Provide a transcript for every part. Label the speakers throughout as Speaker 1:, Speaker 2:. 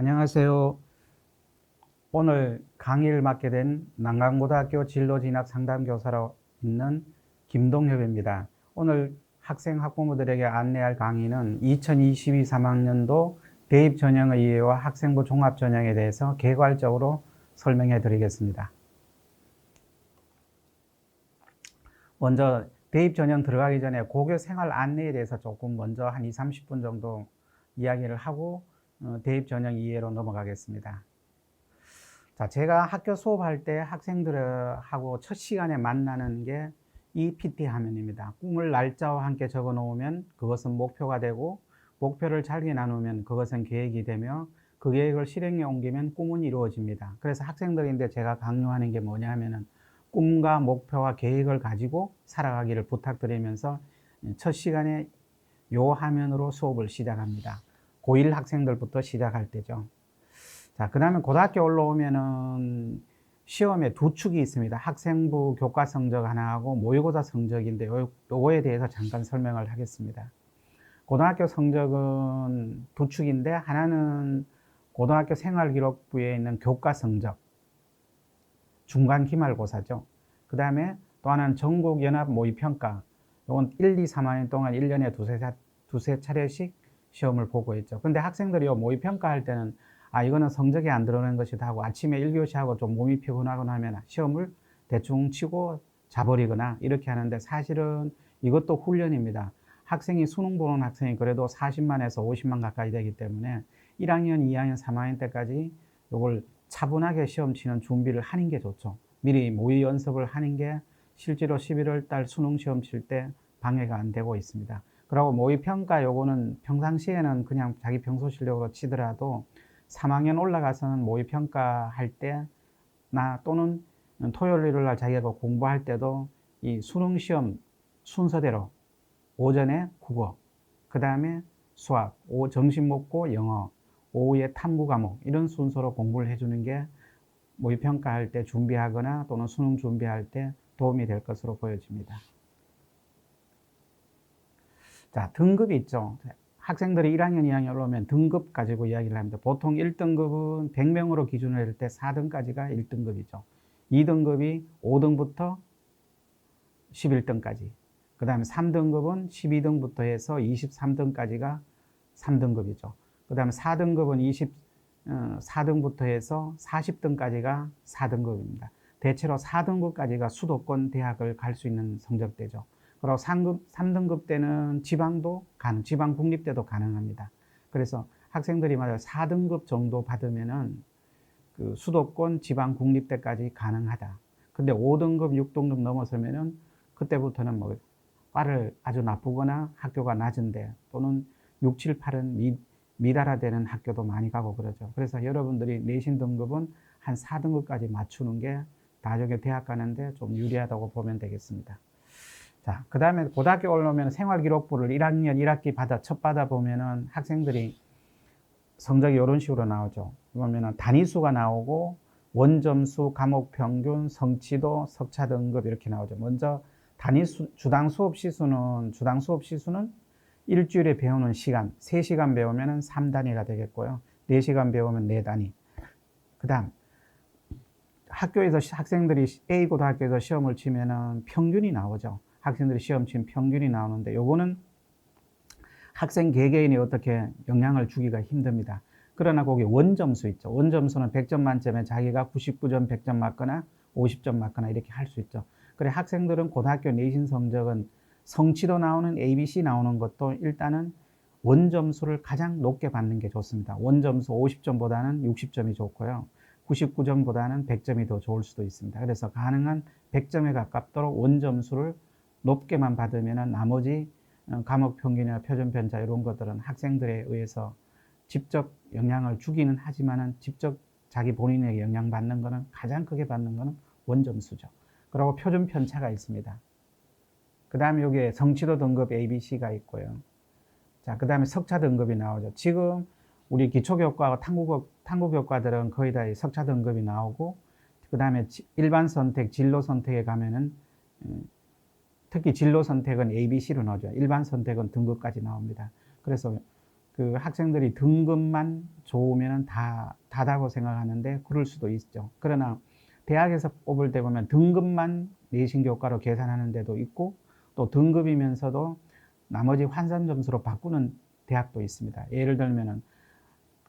Speaker 1: 안녕하세요. 오늘 강의를 맡게 된 난강고등학교 진로진학 상담교사로 있는 김동협입니다. 오늘 학생 학부모들에게 안내할 강의는 2022 3학년도 대입전형 이해와 학생부 종합전형에 대해서 개괄적으로 설명해 드리겠습니다. 먼저 대입전형 들어가기 전에 고교 생활 안내에 대해서 조금 먼저 한 20-30분 정도 이야기를 하고 대입전형 이해로 넘어가겠습니다. 자, 제가 학교 수업할 때 학생들하고 첫 시간에 만나는 게 이 PT 화면입니다. 꿈을 날짜와 함께 적어 놓으면 그것은 목표가 되고, 목표를 잘게 나누면 그것은 계획이 되며, 그 계획을 실행에 옮기면 꿈은 이루어집니다. 그래서 학생들인데 제가 강요하는 게 뭐냐 하면은 꿈과 목표와 계획을 가지고 살아가기를 부탁드리면서 첫 시간에 요 화면으로 수업을 시작합니다. 고1 학생들부터 시작할 때죠. 자, 그 다음에 고등학교 올라오면은 시험에 두 축이 있습니다. 학생부 교과 성적 하나하고 모의고사 성적인데 요거에 대해서 잠깐 설명을 하겠습니다. 고등학교 성적은 두 축인데, 하나는 고등학교 생활기록부에 있는 교과 성적, 중간 기말고사죠. 그 다음에 또 하나는 전국연합 모의평가. 요건 1, 2, 3학년 동안 1년에 두세 차례씩 시험을 보고 있죠. 근데 학생들이 모의평가 할 때는 이거는 성적이 안 들어오는 것이다 하고, 아침에 1교시하고 좀 몸이 피곤하거나 하면 시험을 대충 치고 자버리거나 이렇게 하는데, 사실은 이것도 훈련입니다. 학생이 수능 보는 학생이 그래도 40만에서 50만 가까이 되기 때문에 1학년, 2학년, 3학년 때까지 이걸 차분하게 시험 치는 준비를 하는 게 좋죠. 미리 모의 연습을 하는 게 실제로 11월 달 수능 시험 칠 때 방해가 안 되고 있습니다. 그리고 모의평가 요거는 평상시에는 그냥 자기 평소 실력으로 치더라도 3학년 올라가서는 모의평가 할 때나 또는 토요일, 일요일 날 자기가 공부할 때도 이 수능 시험 순서대로 오전에 국어, 그 다음에 수학, 점심 먹고 영어, 오후에 탐구 과목, 이런 순서로 공부를 해주는 게 모의평가할 때 준비하거나 또는 수능 준비할 때 도움이 될 것으로 보여집니다. 자, 등급이 있죠. 학생들이 1학년, 2학년 올라오면 등급 가지고 이야기를 합니다. 보통 1등급은 100명으로 기준을 할 때 4등까지가 1등급이죠. 2등급이 5등부터 11등까지. 그 다음에 3등급은 12등부터 해서 23등까지가 3등급이죠. 그 다음에 4등급은 24등부터 해서 40등까지가 4등급입니다. 대체로 4등급까지가 수도권 대학을 갈 수 있는 성적대죠. 그리고 3등급 때는 지방 국립대도 가능합니다. 그래서 학생들이 말하는 4등급 정도 받으면은 그 수도권 지방 국립대까지 가능하다. 근데 5등급, 6등급 넘어서면은 그때부터는 뭐 과를 아주 나쁘거나 학교가 낮은데, 또는 6, 7, 8은 미달화되는 학교도 많이 가고 그러죠. 그래서 여러분들이 내신 등급은 한 4등급까지 맞추는 게 나중에 대학 가는데 좀 유리하다고 보면 되겠습니다. 자, 그 다음에 고등학교 올라오면 생활기록부를 1학년 1학기 첫 받아보면은 학생들이 성적이 이런 식으로 나오죠. 그러면은 단위수가 나오고, 원점수, 과목 평균, 성취도, 석차 등급 이렇게 나오죠. 먼저 주당 수업 시수는 일주일에 배우는 시간, 3시간 배우면 3단위가 되겠고요. 4시간 배우면 4단위. 그 다음, 학생들이 A고등학교에서 시험을 치면은 평균이 나오죠. 학생들이 시험 치면 평균이 나오는데, 요거는 학생 개개인이 어떻게 영향을 주기가 힘듭니다. 그러나 거기 원점수 있죠. 원점수는 100점 만점에 자기가 99점, 100점 맞거나 50점 맞거나 이렇게 할 수 있죠. 그래, 학생들은 고등학교 내신 성적은 성취도 나오는 ABC 나오는 것도 일단은 원점수를 가장 높게 받는 게 좋습니다. 원점수 50점보다는 60점이 좋고요. 99점보다는 100점이 더 좋을 수도 있습니다. 그래서 가능한 100점에 가깝도록 원점수를 높게만 받으면 나머지 과목 평균이나 표준 편차 이런 것들은 학생들에 의해서 직접 영향을 주기는 하지만은 직접 자기 본인에게 영향받는 거는, 가장 크게 받는 거는 원점수죠. 그리고 표준 편차가 있습니다. 그 다음에 여기에 성취도 등급 ABC가 있고요. 자, 그 다음에 석차 등급이 나오죠. 지금 우리 기초교과와 탐구교과들은 거의 다 석차 등급이 나오고, 그 다음에 일반 선택, 진로 선택에 가면은 특히 진로 선택은 ABC로 나오죠. 일반 선택은 등급까지 나옵니다. 그래서 그 학생들이 등급만 좋으면 다다고 생각하는데 그럴 수도 있죠. 그러나 대학에서 뽑을 때 보면 등급만 내신 교과로 계산하는 데도 있고 또 등급이면서도 나머지 환산 점수로 바꾸는 대학도 있습니다. 예를 들면은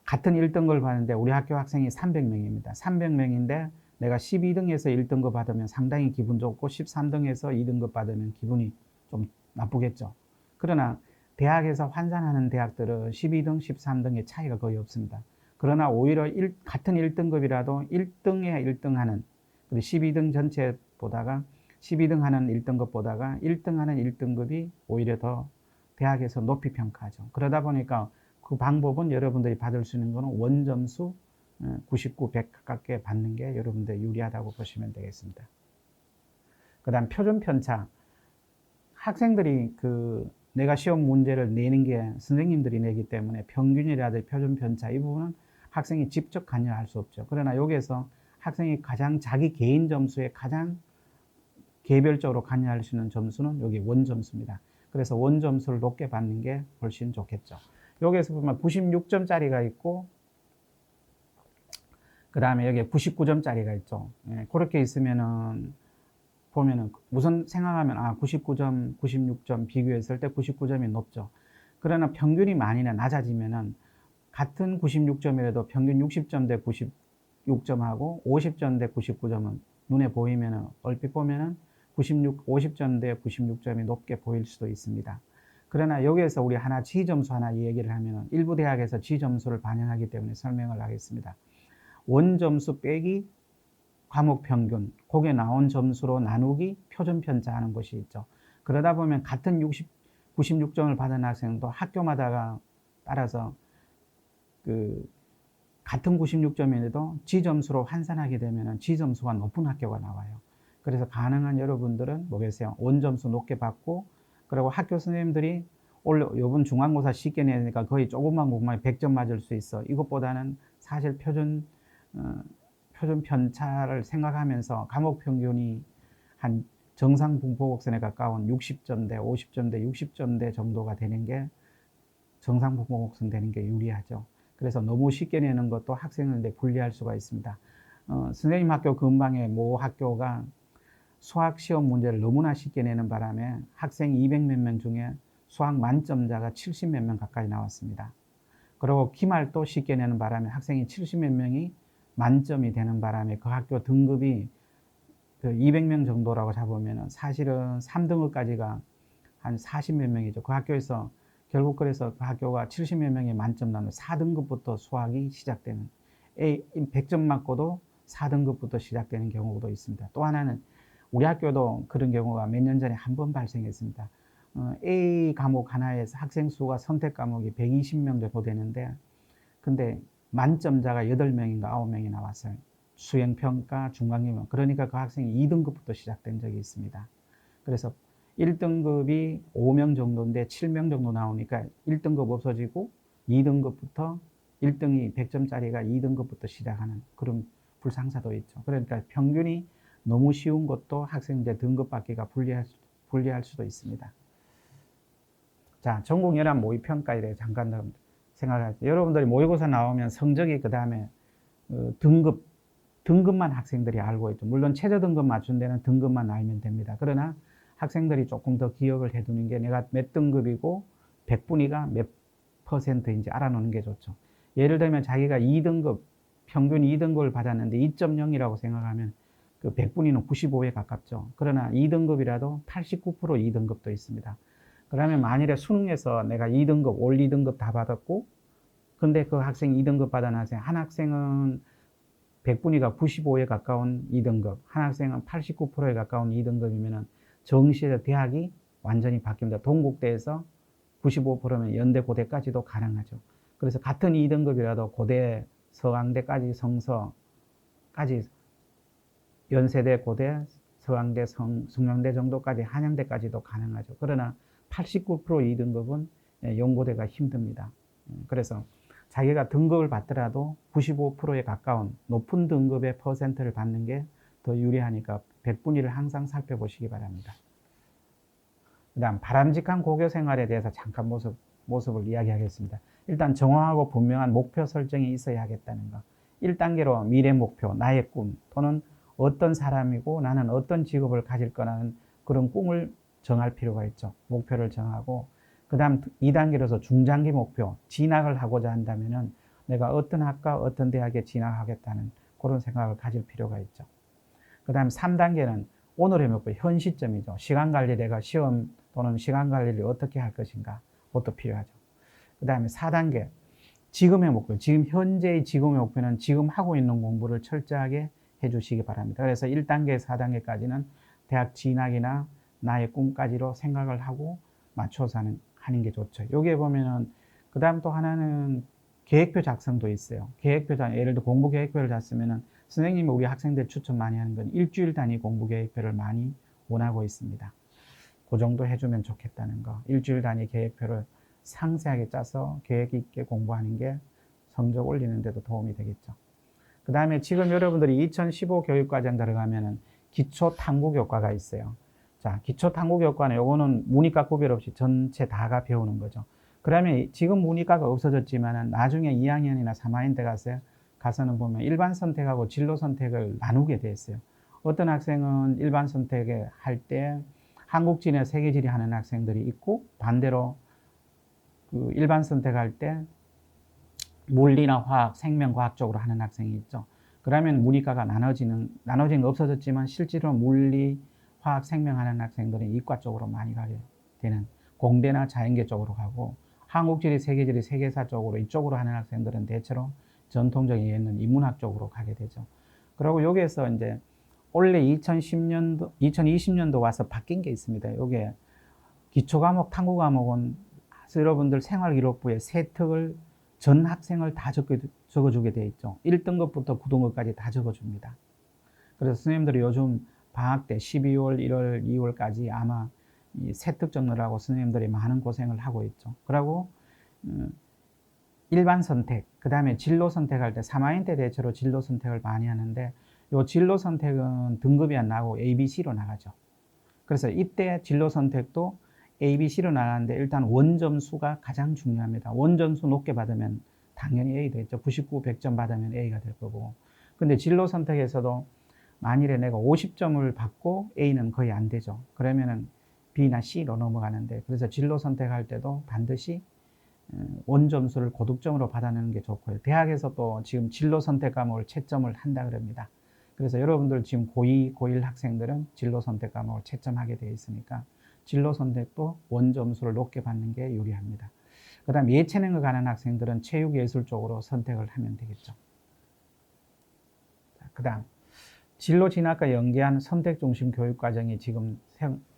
Speaker 1: 같은 1등급을 받는데 우리 학교 학생이 300명입니다. 300명인데 내가 12등에서 1등급 받으면 상당히 기분 좋고 13등에서 2등급 받으면 기분이 좀 나쁘겠죠. 그러나 대학에서 환산하는 대학들은 12등, 13등의 차이가 거의 없습니다. 그러나 오히려 같은 1등급이라도 1등에 1등하는 12등 전체 보다가 12등 하는 1등급 보다가 1등 하는 1등급이 오히려 더 대학에서 높이 평가하죠. 그러다 보니까 그 방법은 여러분들이 받을 수 있는 거는 원점수 99, 100 가깝게 받는 게 여러분들 유리하다고 보시면 되겠습니다. 그 다음 표준 편차. 학생들이 내가 시험 문제를 내는 게 선생님들이 내기 때문에 평균이라든지 표준 편차 이 부분은 학생이 직접 관여할 수 없죠. 그러나 여기에서 학생이 가장 자기 개인 점수에 가장 개별적으로 관여할 수 있는 점수는 여기 원점수입니다. 그래서 원점수를 높게 받는 게 훨씬 좋겠죠. 여기에서 보면 96점짜리가 있고 그 다음에 여기에 99점짜리가 있죠. 그렇게 있으면은 보면은 우선 생각하면 99점, 96점 비교했을 때 99점이 높죠. 그러나 평균이 많이 낮아지면은 같은 96점이라도 평균 60점 대 96점하고 50점 대 99점은 눈에 보이면은 얼핏 보면은 50점 대 96점이 높게 보일 수도 있습니다. 그러나 여기에서 우리 지점수 하나 얘기를 하면은 일부 대학에서 지점수를 반영하기 때문에 설명을 하겠습니다. 원점수 빼기 과목 평균, 거기에 나온 점수로 나누기 표준 편차하는 것이 있죠. 그러다 보면 같은 96점을 받은 학생도 학교마다 따라서 같은 96점인데도 지점수로 환산하게 되면 지점수가 높은 학교가 나와요. 그래서 가능한 여러분들은 뭐겠어요? 원점수 높게 받고 그리고 학교 선생님들이 이번 중간고사 쉽게 내니까 거의 조금만 공부하면 100점 맞을 수 있어. 이것보다는 사실 표준 편차를 생각하면서 과목 평균이 한 정상 분포곡선에 가까운 60점대, 50점대, 60점대 정도가 되는 게 정상 분포곡선 되는 게 유리하죠. 그래서 너무 쉽게 내는 것도 학생을 불리할 수가 있습니다. 선생님 학교 근방에 모 학교가 수학 시험 문제를 너무나 쉽게 내는 바람에 학생 200몇 명 중에 수학 만점자가 70몇 명 가까이 나왔습니다. 그리고 기말도 쉽게 내는 바람에 학생이 70몇 명이 만점이 되는 바람에 그 학교 등급이 200명 정도라고 잡으면 사실은 3등급까지가 한 40몇 명이죠. 그 학교에서 결국 그래서 그 학교가 70몇 명이 만점 나는 4등급부터 수학이 시작되는 100점 맞고도 4등급부터 시작되는 경우도 있습니다. 또 하나는 우리 학교도 그런 경우가 몇 년 전에 한 번 발생했습니다. A 과목 하나에서 학생 수가 선택 과목이 120명 정도 되는데 근데 만점자가 8명인가 9명이 나왔어요. 수행평가, 중간기말. 그러니까 그 학생이 2등급부터 시작된 적이 있습니다. 그래서 1등급이 5명 정도인데 7명 정도 나오니까 1등급 없어지고 2등급부터 1등이 100점짜리가 2등급부터 시작하는 그런 불상사도 있죠. 그러니까 평균이 너무 쉬운 것도 학생들 등급 받기가 불리할 수도 있습니다. 자, 전국연합 모의평가에 대해 잠깐 생각할 때 여러분들이 모의고사 나오면 성적이 그 다음에 등급만 학생들이 알고 있죠. 물론 최저 등급 맞춘 데는 등급만 알면 됩니다. 그러나 학생들이 조금 더 기억을 해두는 게 내가 몇 등급이고 100분위가 몇 %인지 알아놓는 게 좋죠. 예를 들면 자기가 2등급, 평균 2등급을 받았는데 2.0이라고 생각하면 그 100분위는 95에 가깝죠. 그러나 2등급이라도 89% 2등급도 있습니다. 그러면 만일에 수능에서 내가 2등급, 올 2등급 다 받았고 근데 그 학생이 2등급 받은 학생, 한 학생은 100분위가 95에 가까운 2등급, 한 학생은 89%에 가까운 2등급이면 정시에서 대학이 완전히 바뀝니다. 동국대에서 95%면 연대 고대까지도 가능하죠. 그래서 같은 2등급이라도 고대, 서강대까지 성서까지 연세대, 고대, 서강대, 성명대 정도까지 한양대까지도 가능하죠. 그러나 89% 2등급은 연고대가 힘듭니다. 그래서 자기가 등급을 받더라도 95%에 가까운 높은 등급의 퍼센트를 받는 게 더 유리하니까 100분위를 항상 살펴보시기 바랍니다. 그 다음 바람직한 고교 생활에 대해서 잠깐 모습을 이야기하겠습니다. 일단 정확하고 분명한 목표 설정이 있어야 하겠다는 거. 1단계로 미래 목표, 나의 꿈 또는 어떤 사람이고 나는 어떤 직업을 가질 거라는 그런 꿈을 정할 필요가 있죠. 목표를 정하고 그 다음 2단계로서 중장기 목표, 진학을 하고자 한다면은 내가 어떤 학과, 어떤 대학에 진학하겠다는 그런 생각을 가질 필요가 있죠. 그 다음 3단계는 오늘의 목표, 현 시점이죠. 시간 관리, 내가 시험 또는 시간 관리를 어떻게 할 것인가, 그것도 필요하죠. 그 다음에 4단계, 지금의 목표, 지금 현재의 지금의 목표는 지금 하고 있는 공부를 철저하게 해주시기 바랍니다. 그래서 1단계, 4단계까지는 대학 진학이나 나의 꿈까지로 생각을 하고 맞춰서 하는 게 좋죠. 여기에 보면은, 그 다음 또 하나는 계획표 작성도 있어요. 계획표, 예를 들어 공부 계획표를 짰으면은 선생님이 우리 학생들 추천 많이 하는 건 일주일 단위 공부 계획표를 많이 원하고 있습니다. 그 정도 해주면 좋겠다는 거. 일주일 단위 계획표를 상세하게 짜서 계획 있게 공부하는 게 성적 올리는 데도 도움이 되겠죠. 그 다음에 지금 여러분들이 2015 교육과정 들어가면은 기초 탐구 교과가 있어요. 자, 기초 탐구 교과는 요거는 문이과 구별 없이 전체 다가 배우는 거죠. 그러면 지금 문이과가 없어졌지만은 나중에 2학년이나 3학년 때 가서는 보면 일반 선택하고 진로 선택을 나누게 돼 있어요. 어떤 학생은 일반 선택을 할 때 한국지나 세계지리 하는 학생들이 있고 반대로 그 일반 선택할 때 물리나 화학, 생명과학 쪽으로 하는 학생이 있죠. 그러면 문이과가 나눠지는 거 없어졌지만 실제로 물리, 화학, 생명 하는 학생들은 이과 쪽으로 많이 가게 되는 공대나 자연계 쪽으로 가고 한국지리, 세계지리, 세계사 쪽으로 이쪽으로 하는 학생들은 대체로 전통적인 예는 인문학 쪽으로 가게 되죠. 그리고 여기에서 이제 원래 2010년도, 2020년도 와서 바뀐 게 있습니다. 요게 기초 과목, 탐구 과목은 여러분들 생활기록부에 세특을 전 학생을 다 적어주게 돼 있죠. 1등급부터 9등급까지 다 적어줍니다. 그래서 선생님들이 요즘 방학 때 12월, 1월, 2월까지 아마 이 세특 적느라고 선생님들이 많은 고생을 하고 있죠. 그리고 일반 선택, 그 다음에 진로 선택할 때 3학년 때 대체로 진로 선택을 많이 하는데 이 진로 선택은 등급이 안 나고 ABC로 나가죠. 그래서 이때 진로 선택도 ABC로 나가는데 일단 원점수가 가장 중요합니다. 원점수 높게 받으면 당연히 A 되겠죠. 99, 100점 받으면 A가 될 거고. 근데 진로 선택에서도 만일에 내가 50점을 받고 A는 거의 안 되죠. 그러면은 B나 C로 넘어가는데 그래서 진로 선택할 때도 반드시 원점수를 고득점으로 받아내는 게 좋고요. 대학에서 또 지금 진로 선택 과목을 채점을 한다 그럽니다. 그래서 여러분들 지금 고2, 고1 학생들은 진로 선택 과목을 채점하게 되어 있으니까 진로 선택도 원점수를 높게 받는 게 유리합니다. 그 다음 예체능을 가는 학생들은 체육예술 쪽으로 선택을 하면 되겠죠. 그 다음 진로 진학과 연계한 선택 중심 교육 과정이 지금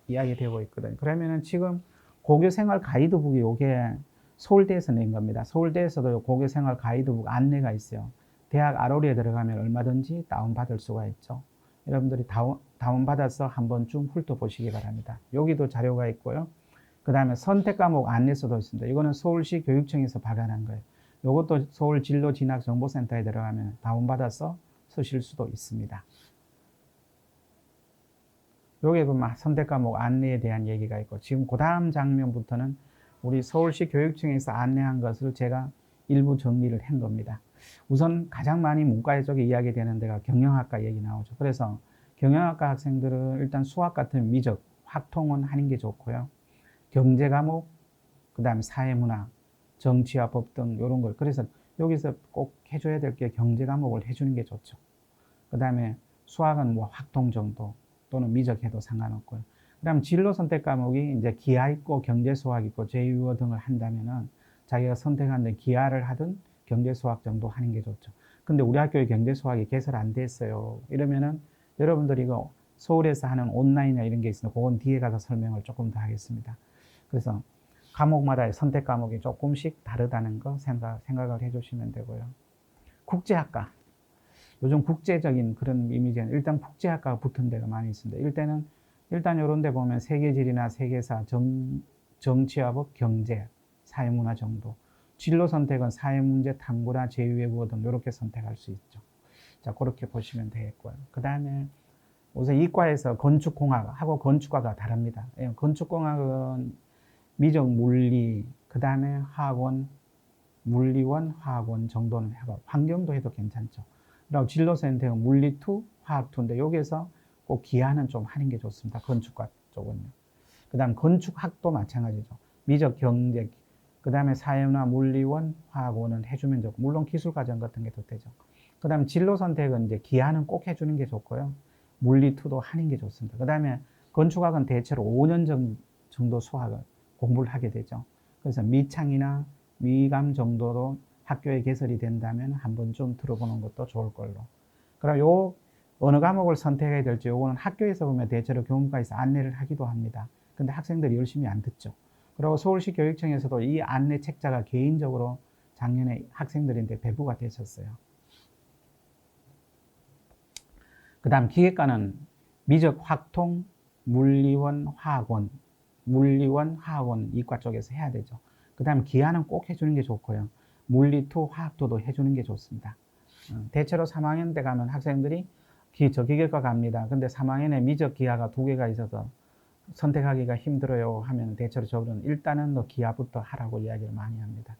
Speaker 1: 이야기되고 있거든요. 그러면은 지금 고교생활 가이드북이 요게 서울대에서 낸 겁니다. 서울대에서도 고교생활 가이드북 안내가 있어요. 대학 RO리에 들어가면 얼마든지 다운받을 수가 있죠. 여러분들이 다운받아서 한 번쯤 훑어보시기 바랍니다. 여기도 자료가 있고요. 그 다음에 선택 과목 안내서도 있습니다. 이거는 서울시 교육청에서 발간한 거예요. 이것도 서울 진로 진학 정보센터에 들어가면 다운받아서 쓰실 수도 있습니다. 여기에 보면 선택 과목 안내에 대한 얘기가 있고 지금 그 다음 장면부터는 우리 서울시 교육청에서 안내한 것을 제가 일부 정리를 한 겁니다. 우선 가장 많이 문과 쪽에 이야기되는 데가 경영학과 얘기 나오죠. 그래서 경영학과 학생들은 일단 수학 같은 미적, 확통은 하는 게 좋고요. 경제 과목, 그 다음에 사회문화, 정치와 법 등 이런 걸. 그래서 여기서 꼭 해줘야 될 게 경제 과목을 해주는 게 좋죠. 그 다음에 수학은 뭐 확통 정도 또는 미적 해도 상관없고요. 그 다음 진로 선택 과목이 이제 기하 있고 경제 수학 있고 제2외국어 등을 한다면은 자기가 선택하는데 기하를 하든 경제 수학 정도 하는 게 좋죠. 근데 우리 학교에 경제 수학이 개설 안 됐어요. 이러면은 여러분들이 이거 서울에서 하는 온라인이나 이런 게 있으면 그건 뒤에 가서 설명을 조금 더 하겠습니다. 그래서 과목마다의 선택 과목이 조금씩 다르다는 거 생각을 해주시면 되고요. 국제학과. 요즘 국제적인 그런 이미지는 일단 국제학과가 붙은 데가 많이 있습니다. 일단 이런 데 보면 세계지리나 세계사, 정치와 법, 경제, 사회문화 정도. 진로 선택은 사회문제, 탐구나 제2외국어 등 이렇게 선택할 수 있죠. 자, 그렇게 보시면 되겠고요. 그 다음에 우선 이과에서 건축공학하고 건축과가 다릅니다. 건축공학은 미적 물리, 그 그 다음에 화학원, 물리원, 화학원 정도는 해봐. 환경도 해도 괜찮죠. 그리고 진로 선택은 물리2, 화학2인데 여기에서 꼭 기하는 좀 하는 게 좋습니다. 건축과 쪽은요. 그 다음 건축학도 마찬가지죠. 미적 경제, 그 다음에 사회문화, 물리원, 화학원은 해주면 좋고, 물론 기술과정 같은 게 더 되죠. 그 다음에 진로 선택은 이제 기하는 꼭 해주는 게 좋고요. 물리2도 하는 게 좋습니다. 그 다음에 건축학은 대체로 5년 정도 수학을 공부를 하게 되죠. 그래서 미창이나 미감 정도로 학교에 개설이 된다면 한 번쯤 들어보는 것도 좋을 걸로. 그럼 요 어느 과목을 선택해야 될지 요거는 학교에서 보면 대체로 교무과에서 안내를 하기도 합니다. 근데 학생들이 열심히 안 듣죠. 그리고 서울시 교육청에서도 이 안내 책자가 개인적으로 작년에 학생들한테 배부가 됐었어요. 그 다음 기계과는 미적, 확통, 물리원, 화학원, 물리원, 화학원 이과 쪽에서 해야 되죠. 그 다음 기하는 꼭 해주는 게 좋고요. 물리2, 화학도도 해주는 게 좋습니다. 대체로 3학년 때 가면 학생들이 저 기계과 갑니다. 근데 3학년에 미적 기하가 2개가 있어서 선택하기가 힘들어요 하면 대체로 저는 일단은 너 기하부터 하라고 이야기를 많이 합니다.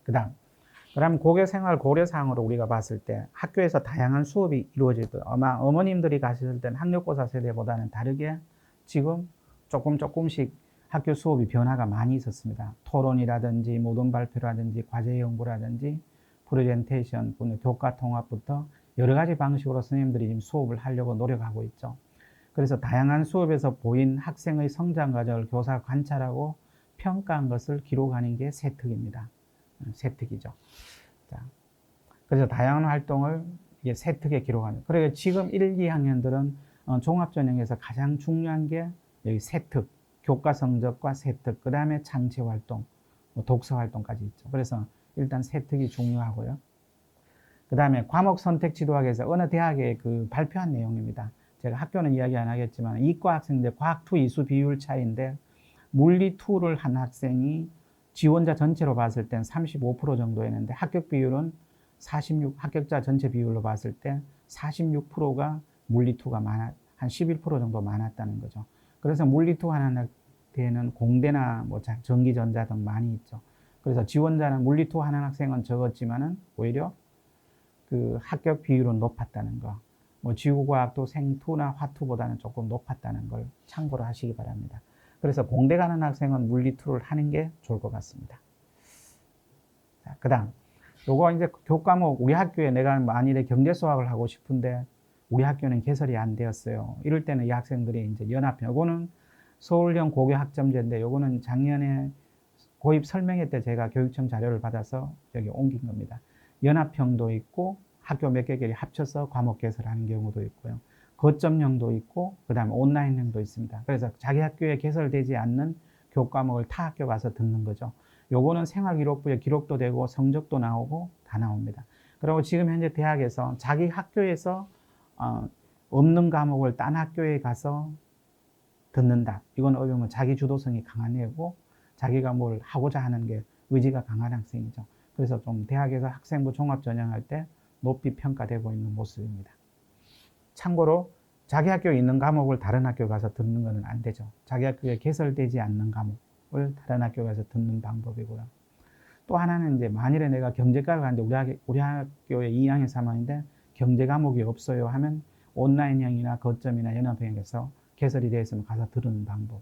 Speaker 1: 그다음 고교생활 고려사항으로 우리가 봤을 때 학교에서 다양한 수업이 이루어지고 아마 어머님들이 가셨을 때는 학력고사 세대보다는 다르게 지금 조금씩 학교 수업이 변화가 많이 있었습니다. 토론이라든지 모든 발표라든지 과제 연구라든지 프레젠테이션, 교과 통합부터 여러 가지 방식으로 선생님들이 지금 수업을 하려고 노력하고 있죠. 그래서 다양한 수업에서 보인 학생의 성장 과정을 교사가 관찰하고 평가한 것을 기록하는 게 세특입니다. 세특이죠. 자, 그래서 다양한 활동을 세특에 기록하는. 그래서 지금 1, 2학년들은 종합전형에서 가장 중요한 게 여기 세특, 교과 성적과 세특, 그 다음에 창체 활동, 독서 활동까지 있죠. 그래서 일단 세특이 중요하고요. 그 다음에 과목 선택 지도학에서 어느 대학에 그 발표한 내용입니다. 제가 학교는 이야기 안 하겠지만 이과 학생들 과학2 이수 비율 차이인데 물리2를 한 학생이 지원자 전체로 봤을 땐 35% 정도였는데 합격 비율은 합격자 전체 비율로 봤을 때 46%가 물리2가 한 11% 정도 많았다는 거죠. 그래서 물리2 하는 데는 공대나 뭐 전기전자 등 많이 있죠. 그래서 지원자는 물리2 하는 학생은 적었지만은 오히려 그 합격 비율은 높았다는 거. 뭐 지구과학도 생2나 화2보다는 조금 높았다는 걸 참고로 하시기 바랍니다. 그래서 공대 가는 학생은 물리2를 하는 게 좋을 것 같습니다. 자, 그 다음. 요거 이제 교과목, 우리 학교에 내가 만일에 경제 수학을 하고 싶은데 우리 학교는 개설이 안 되었어요. 이럴 때는 이 학생들이 이제 연합형, 요거는 서울형 고교 학점제인데 요거는 작년에 고입 설명회 때 제가 교육청 자료를 받아서 여기 옮긴 겁니다. 연합형도 있고 학교 몇 개끼리 합쳐서 과목 개설하는 경우도 있고요. 거점형도 있고 그 다음에 온라인형도 있습니다. 그래서 자기 학교에 개설되지 않는 교과목을 타 학교 가서 듣는 거죠. 요거는 생활기록부에 기록도 되고 성적도 나오고 다 나옵니다. 그리고 지금 현재 대학에서 자기 학교에서 없는 과목을 딴 학교에 가서 듣는다. 이건 어떻게 보면 자기 주도성이 강한 애고 자기가 뭘 하고자 하는 게 의지가 강한 학생이죠. 그래서 좀 대학에서 학생부 종합 전형할 때 높이 평가되고 있는 모습입니다. 참고로 자기 학교에 있는 과목을 다른 학교 가서 듣는 것은 안 되죠. 자기 학교에 개설되지 않는 과목을 다른 학교 가서 듣는 방법이고요. 또 하나는 이제 만일에 내가 경제과를 가는데 우리 학교에 2학년 3학년인데 경제 과목이 없어요 하면 온라인형이나 거점이나 연합형에서 개설이 되어 있으면 가서 들은 방법.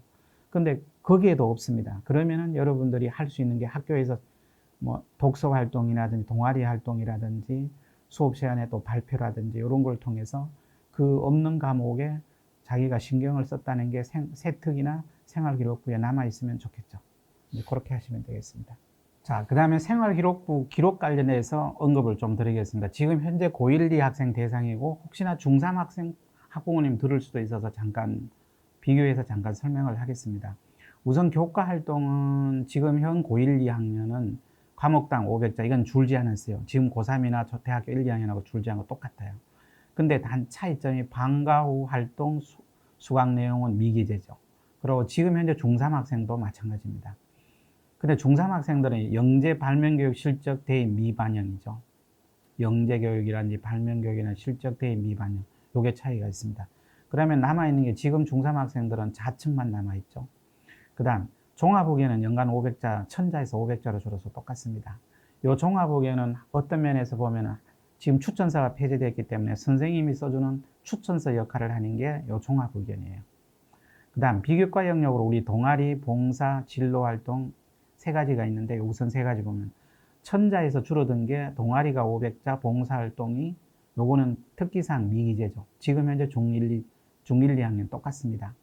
Speaker 1: 근데 거기에도 없습니다. 그러면은 여러분들이 할 수 있는 게 학교에서 뭐 독서 활동이라든지 동아리 활동이라든지 수업 시간에 또 발표라든지 이런 걸 통해서 그 없는 과목에 자기가 신경을 썼다는 게 세특이나 생활기록부에 남아있으면 좋겠죠. 그렇게 하시면 되겠습니다. 자, 그 다음에 생활기록부 기록 관련해서 언급을 좀 드리겠습니다. 지금 현재 고1, 2 학생 대상이고 혹시나 중3 학생 학부모님 들을 수도 있어서 잠깐 비교해서 잠깐 설명을 하겠습니다. 우선 교과 활동은 지금 현 고1, 2학년은 과목당 500자, 이건 줄지 않았어요. 지금 고3이나 대학교 1, 2학년하고 줄지 않고 똑같아요. 근데 단 차이점이 방과 후 활동 수강 내용은 미기재죠. 그리고 지금 현재 중3 학생도 마찬가지입니다. 근데 중3 학생들은 영재 발명교육 실적 대입 미반영이죠. 영재 교육이라든지 발명교육이나 실적 대입 미반영. 요게 차이가 있습니다. 그러면 남아있는 게 지금 중3 학생들은 자측만 남아있죠. 그 다음 종합의견은 연간 500자, 1000자에서 500자로 줄어서 똑같습니다. 이 종합의견은 어떤 면에서 보면 지금 추천서가 폐지되었기 때문에 선생님이 써주는 추천서 역할을 하는 게 이 종합의견이에요. 그 다음 비교과 영역으로 우리 동아리, 봉사, 진로활동 세 가지가 있는데 우선 세 가지 보면 1000자에서 줄어든 게 동아리가 500자, 봉사활동이 요거는 특기사항 미기재죠. 지금 현재 중1, 2학년 똑같습니다.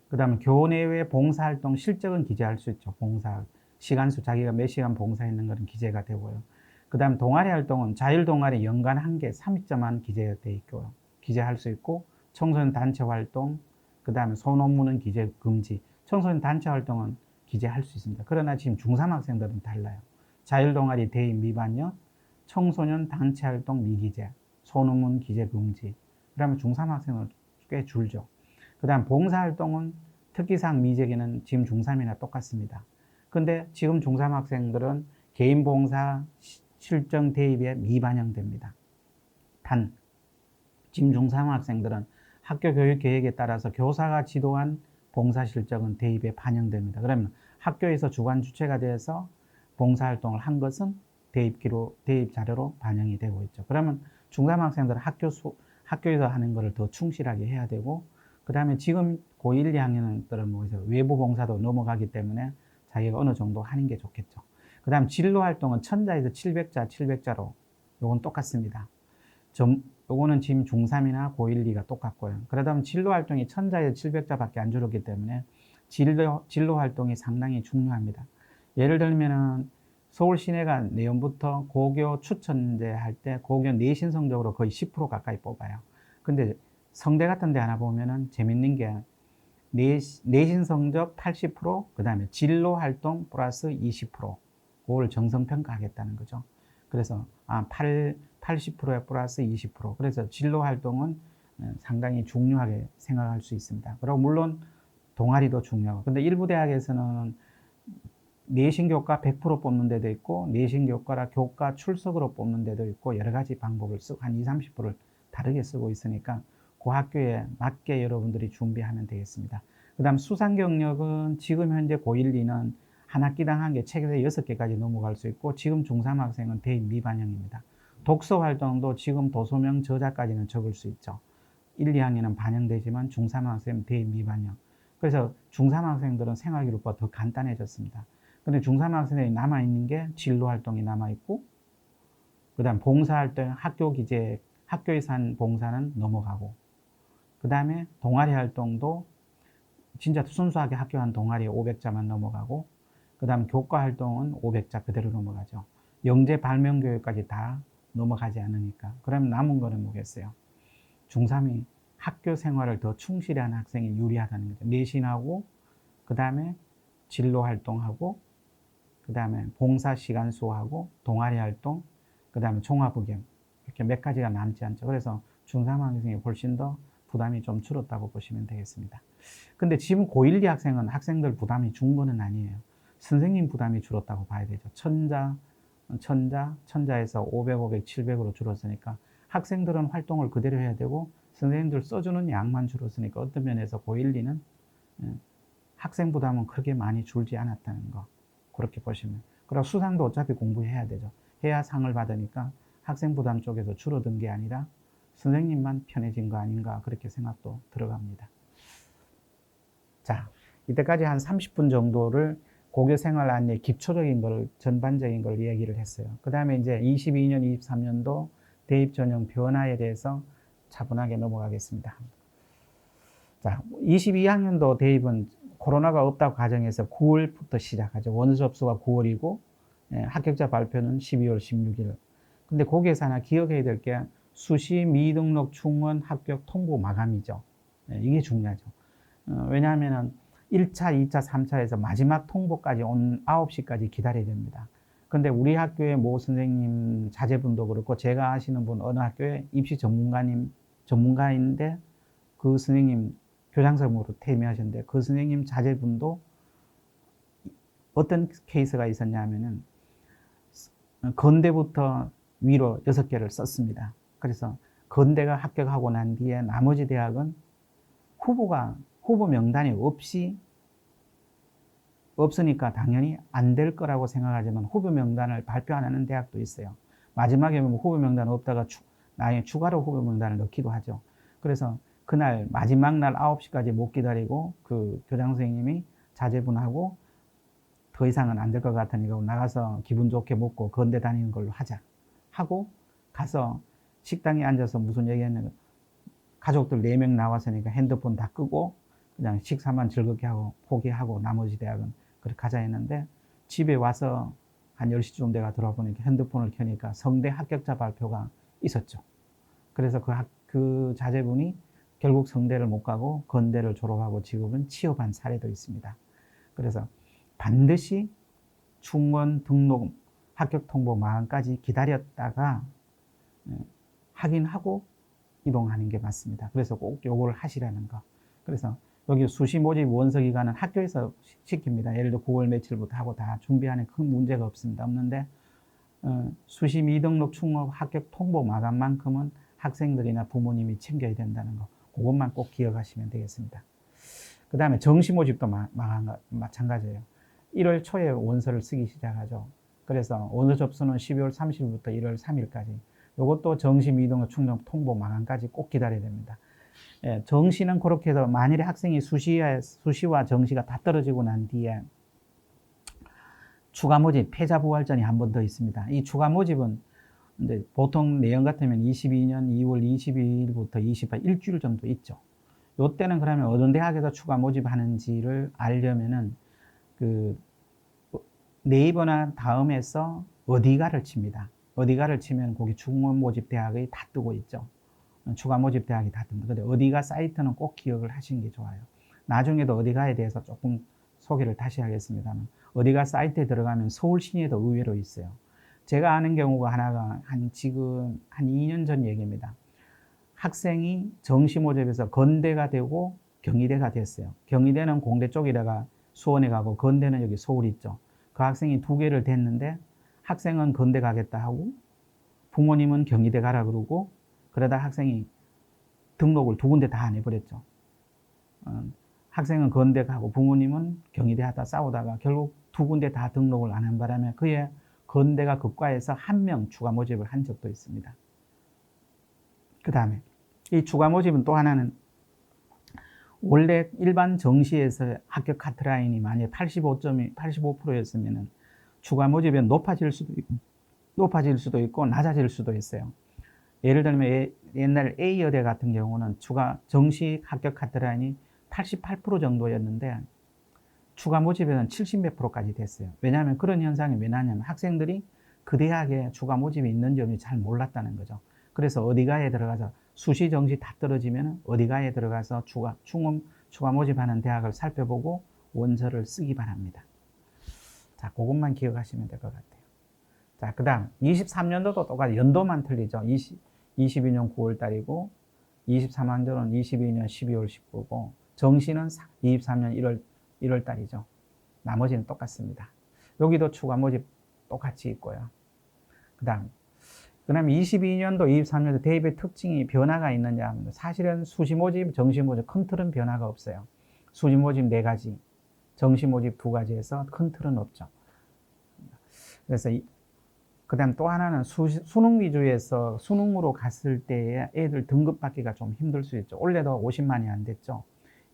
Speaker 1: 그 다음에 교내외 봉사활동 실적은 기재할 수 있죠. 봉사 시간수 자기가 몇 시간 봉사했는 것은 기재가 되고요. 그 다음 동아리 활동은 자율동아리 연간 1개 30자만 기재되어 있고요. 기재할 수 있고 청소년 단체 활동, 그 다음에 소논문은 기재 금지. 청소년 단체 활동은 기재할 수 있습니다. 그러나 지금 중3 학생들은 달라요. 자율동아리 대입 미반영, 청소년 단체 활동 미기재, 소논문 기재 금지. 그러면 중3 학생은 꽤 줄죠. 그 다음 봉사활동은 특기사항 미재기는 지금 중3이나 똑같습니다. 근데 지금 중3 학생들은 개인 봉사 실정 대입에 미반영됩니다. 단, 지금 중3 학생들은 학교 교육 계획에 따라서 교사가 지도한 봉사 실적은 대입에 반영됩니다. 그러면 학교에서 주관 주체가 돼서 봉사활동을 한 것은 대입 자료로 반영이 되고 있죠. 그러면 중3 학생들은 학교에서 하는 것을 더 충실하게 해야 되고, 그 다음에 지금 고1, 2학년들은 뭐 외부 봉사도 넘어가기 때문에 자기가 어느 정도 하는 게 좋겠죠. 그 다음 진로 활동은 1000자에서 700자, 700자로 요건 똑같습니다. 요거는 지금 중3이나 고1, 2가 똑같고요. 그러다 보면 진로 활동이 1000자에서 700자밖에 안 줄었기 때문에 진로 활동이 상당히 중요합니다. 예를 들면은 서울 시내가 내년부터 고교 추천제 할 때 고교 내신 성적으로 거의 10% 가까이 뽑아요. 근데 성대 같은 데 하나 보면은 재밌는 게 내신 성적 80%, 그 다음에 진로 활동 플러스 20%, 그걸 정성평가하겠다는 거죠. 그래서 80%에 플러스 20%. 그래서 진로 활동은 상당히 중요하게 생각할 수 있습니다. 그리고 물론 동아리도 중요하고. 근데 일부 대학에서는 내신 교과 100% 뽑는 데도 있고, 내신 교과라 교과 출석으로 뽑는 데도 있고, 여러 가지 방법을 쓰고, 한 20, 30%를 다르게 쓰고 있으니까, 그 학교에 맞게 여러분들이 준비하면 되겠습니다. 그 다음 수상 경력은 지금 현재 고1, 2는 한 학기당 1개, 책에서 6개까지 넘어갈 수 있고, 지금 중3 학생은 대입 미반영입니다. 독서 활동도 지금 도서명 저자까지는 적을 수 있죠. 1, 2학년은 반영되지만 중3 학생은 대입 미반영. 그래서 중3 학생들은 생활기록부가 더 간단해졌습니다. 근데 중3 학생들이 남아있는 게 진로 활동이 남아있고, 그 다음 봉사활동, 학교 기재, 학교에서 한 봉사는 넘어가고, 그 다음에 동아리 활동도 진짜 순수하게 학교 한 동아리에 500자만 넘어가고, 그 다음 교과 활동은 500자 그대로 넘어가죠. 영재 발명 교육까지 다 넘어가지 않으니까. 그러면 남은 거는 뭐겠어요? 중3이 학교 생활을 더 충실히 하는 학생이 유리하다는 거죠. 내신하고, 그 다음에 진로 활동하고, 그 다음에 봉사 시간 수하고, 동아리 활동, 그 다음에 종합의견. 이렇게 몇 가지가 남지 않죠. 그래서 중3 학생이 훨씬 더 부담이 좀 줄었다고 보시면 되겠습니다. 근데 지금 고1, 2학생은 학생들 부담이 준 거는 아니에요. 선생님 부담이 줄었다고 봐야 되죠. 1000자에서 500, 500, 700으로 줄었으니까 학생들은 활동을 그대로 해야 되고 선생님들 써주는 양만 줄었으니까 어떤 면에서 고1, 2는 학생 부담은 그렇게 많이 줄지 않았다는 거. 그렇게 보시면. 그리고 수상도 어차피 공부해야 되죠. 해야 상을 받으니까 학생 부담 쪽에서 줄어든 게 아니라 선생님만 편해진 거 아닌가 그렇게 생각도 들어갑니다. 자, 이때까지 한 30분 정도를 고교 생활 안내 기초적인 걸, 전반적인 걸 얘기를 했어요. 그 다음에 이제 22년, 23년도 대입 전형 변화에 대해서 차분하게 넘어가겠습니다. 자, 22학년도 대입은 코로나가 없다고 가정해서 9월부터 시작하죠. 원서 접수가 9월이고, 합격자 발표는 12월 16일. 근데 거기에서 하나 기억해야 될 게 수시 미등록 충원 합격 통보 마감이죠. 이게 중요하죠. 왜냐하면 1차, 2차, 3차에서 마지막 통보까지 온 9시까지 기다려야 됩니다. 근데 우리 학교의 모 선생님 자제분도 그렇고 제가 아시는 분 어느 학교에 입시 전문가인데 그 선생님 교장선생님으로 퇴임하셨는데 그 선생님 자제분도 어떤 케이스가 있었냐면은 건대부터 위로 6개를 썼습니다. 그래서 건대가 합격하고 난 뒤에 나머지 대학은 후보 명단이 없이 없으니까 당연히 안 될 거라고 생각하지만 후보 명단을 발표 안 하는 대학도 있어요. 마지막에 보면 후보 명단 없다가 나중에 추가로 후보 명단을 넣기도 하죠. 그래서 그날 마지막 날 9시까지 못 기다리고 그 교장 선생님이 자제분하고 더 이상은 안 될 것 같으니까 나가서 기분 좋게 먹고 건대 다니는 걸로 하자 하고 가서 식당에 앉아서 무슨 얘기했냐면 가족들 4명 나왔으니까 핸드폰 다 끄고 그냥 식사만 즐겁게 하고 포기하고 나머지 대학은 그렇게 가자 했는데 집에 와서 한 10시쯤 돼가 들어보니까 핸드폰을 켜니까 성대 합격자 발표가 있었죠. 그래서 그 자제분이 결국 성대를 못 가고 건대를 졸업하고 지금은 취업한 사례도 있습니다. 그래서 반드시 충원 등록 합격 통보 마감까지 기다렸다가 확인하고 이동하는 게 맞습니다. 그래서 꼭 요거를 하시라는 거. 그래서 여기 수시 모집 원서 기간은 학교에서 시킵니다. 예를 들어 9월 며칠부터 하고 다 준비하는 큰 문제가 없습니다. 없는데 수시 미등록 충원 합격 통보 마감만큼은 학생들이나 부모님이 챙겨야 된다는 거. 그것만 꼭 기억하시면 되겠습니다. 그 다음에 정시 모집도 마찬가지예요. 1월 초에 원서를 쓰기 시작하죠. 그래서 원서 접수는 12월 30일부터 1월 3일까지. 이것도 정시 미등록 충원 통보 마감까지 꼭 기다려야 됩니다. 예, 정시는 그렇게 해서 만일에 학생이 수시와 정시가 다 떨어지고 난 뒤에 추가 모집, 패자 부활전이 한 번 더 있습니다. 이 추가 모집은 이제 보통 내용 같으면 22년 2월 22일부터 28일 일주일 정도 있죠. 요때는 그러면 어떤 대학에서 추가 모집하는지를 알려면은 그 네이버나 다음에서 어디가를 칩니다. 어디가를 치면 거기 중원 모집 대학이 다 뜨고 있죠. 추가 모집 대학이 다 뜹니다. 근데 어디가 사이트는 꼭 기억을 하시는 게 좋아요. 나중에도 어디가에 대해서 조금 소개를 다시 하겠습니다만 어디가 사이트에 들어가면 서울시내도 의외로 있어요. 제가 아는 경우가 하나가 지금 한 2년 전 얘기입니다. 학생이 정시 모집에서 건대가 되고 경희대가 됐어요. 경희대는 공대 쪽에다가 수원에 가고 건대는 여기 서울 있죠. 그 학생이 2개를 됐는데 학생은 건대 가겠다 하고 부모님은 경희대 가라 그러고 그러다 학생이 등록을 2군데 다 안 해버렸죠. 학생은 건대 가고 부모님은 경희대 하다 싸우다가 결국 2군데 다 등록을 안 한 바람에 그의 건대가 급과해서 1명 추가 모집을 한 적도 있습니다. 그 다음에 이 추가 모집은 또 하나는 원래 일반 정시에서 합격 카트라인이 만약에 85%였으면 추가 모집이 높아질 수도 있고 낮아질 수도 있어요. 예를 들면 옛날 A여대 같은 경우는 추가 정시 합격 카트라인이 88% 정도였는데 추가 모집에는 70몇 %까지 됐어요. 왜냐하면 그런 현상이 왜 나냐면 학생들이 그 대학에 추가 모집이 있는 점이 잘 몰랐다는 거죠. 그래서 어디가에 들어가서 수시 정시 다 떨어지면 어디가에 들어가서 추가 모집하는 대학을 살펴보고 원서를 쓰기 바랍니다. 자, 그것만 기억하시면 될 것 같아요. 자, 그 다음 23년도도 똑같이 연도만 틀리죠. 22년 9월 달이고 23학년도는 22년 12월 19고 정시는 23년 1월 달이죠. 나머지는 똑같습니다. 여기도 추가 모집 똑같이 있고요. 그 다음에 22년도, 23년도 대입의 특징이 변화가 있느냐 하면 사실은 수시 모집, 정시 모집 큰 틀은 변화가 없어요. 수시 모집 4가지, 정시 모집 2가지에서 큰 틀은 없죠. 그래서 그 다음 또 하나는 수능 위주에서 수능으로 갔을 때에 애들 등급 받기가 좀 힘들 수 있죠. 올해도 50만이 안 됐죠.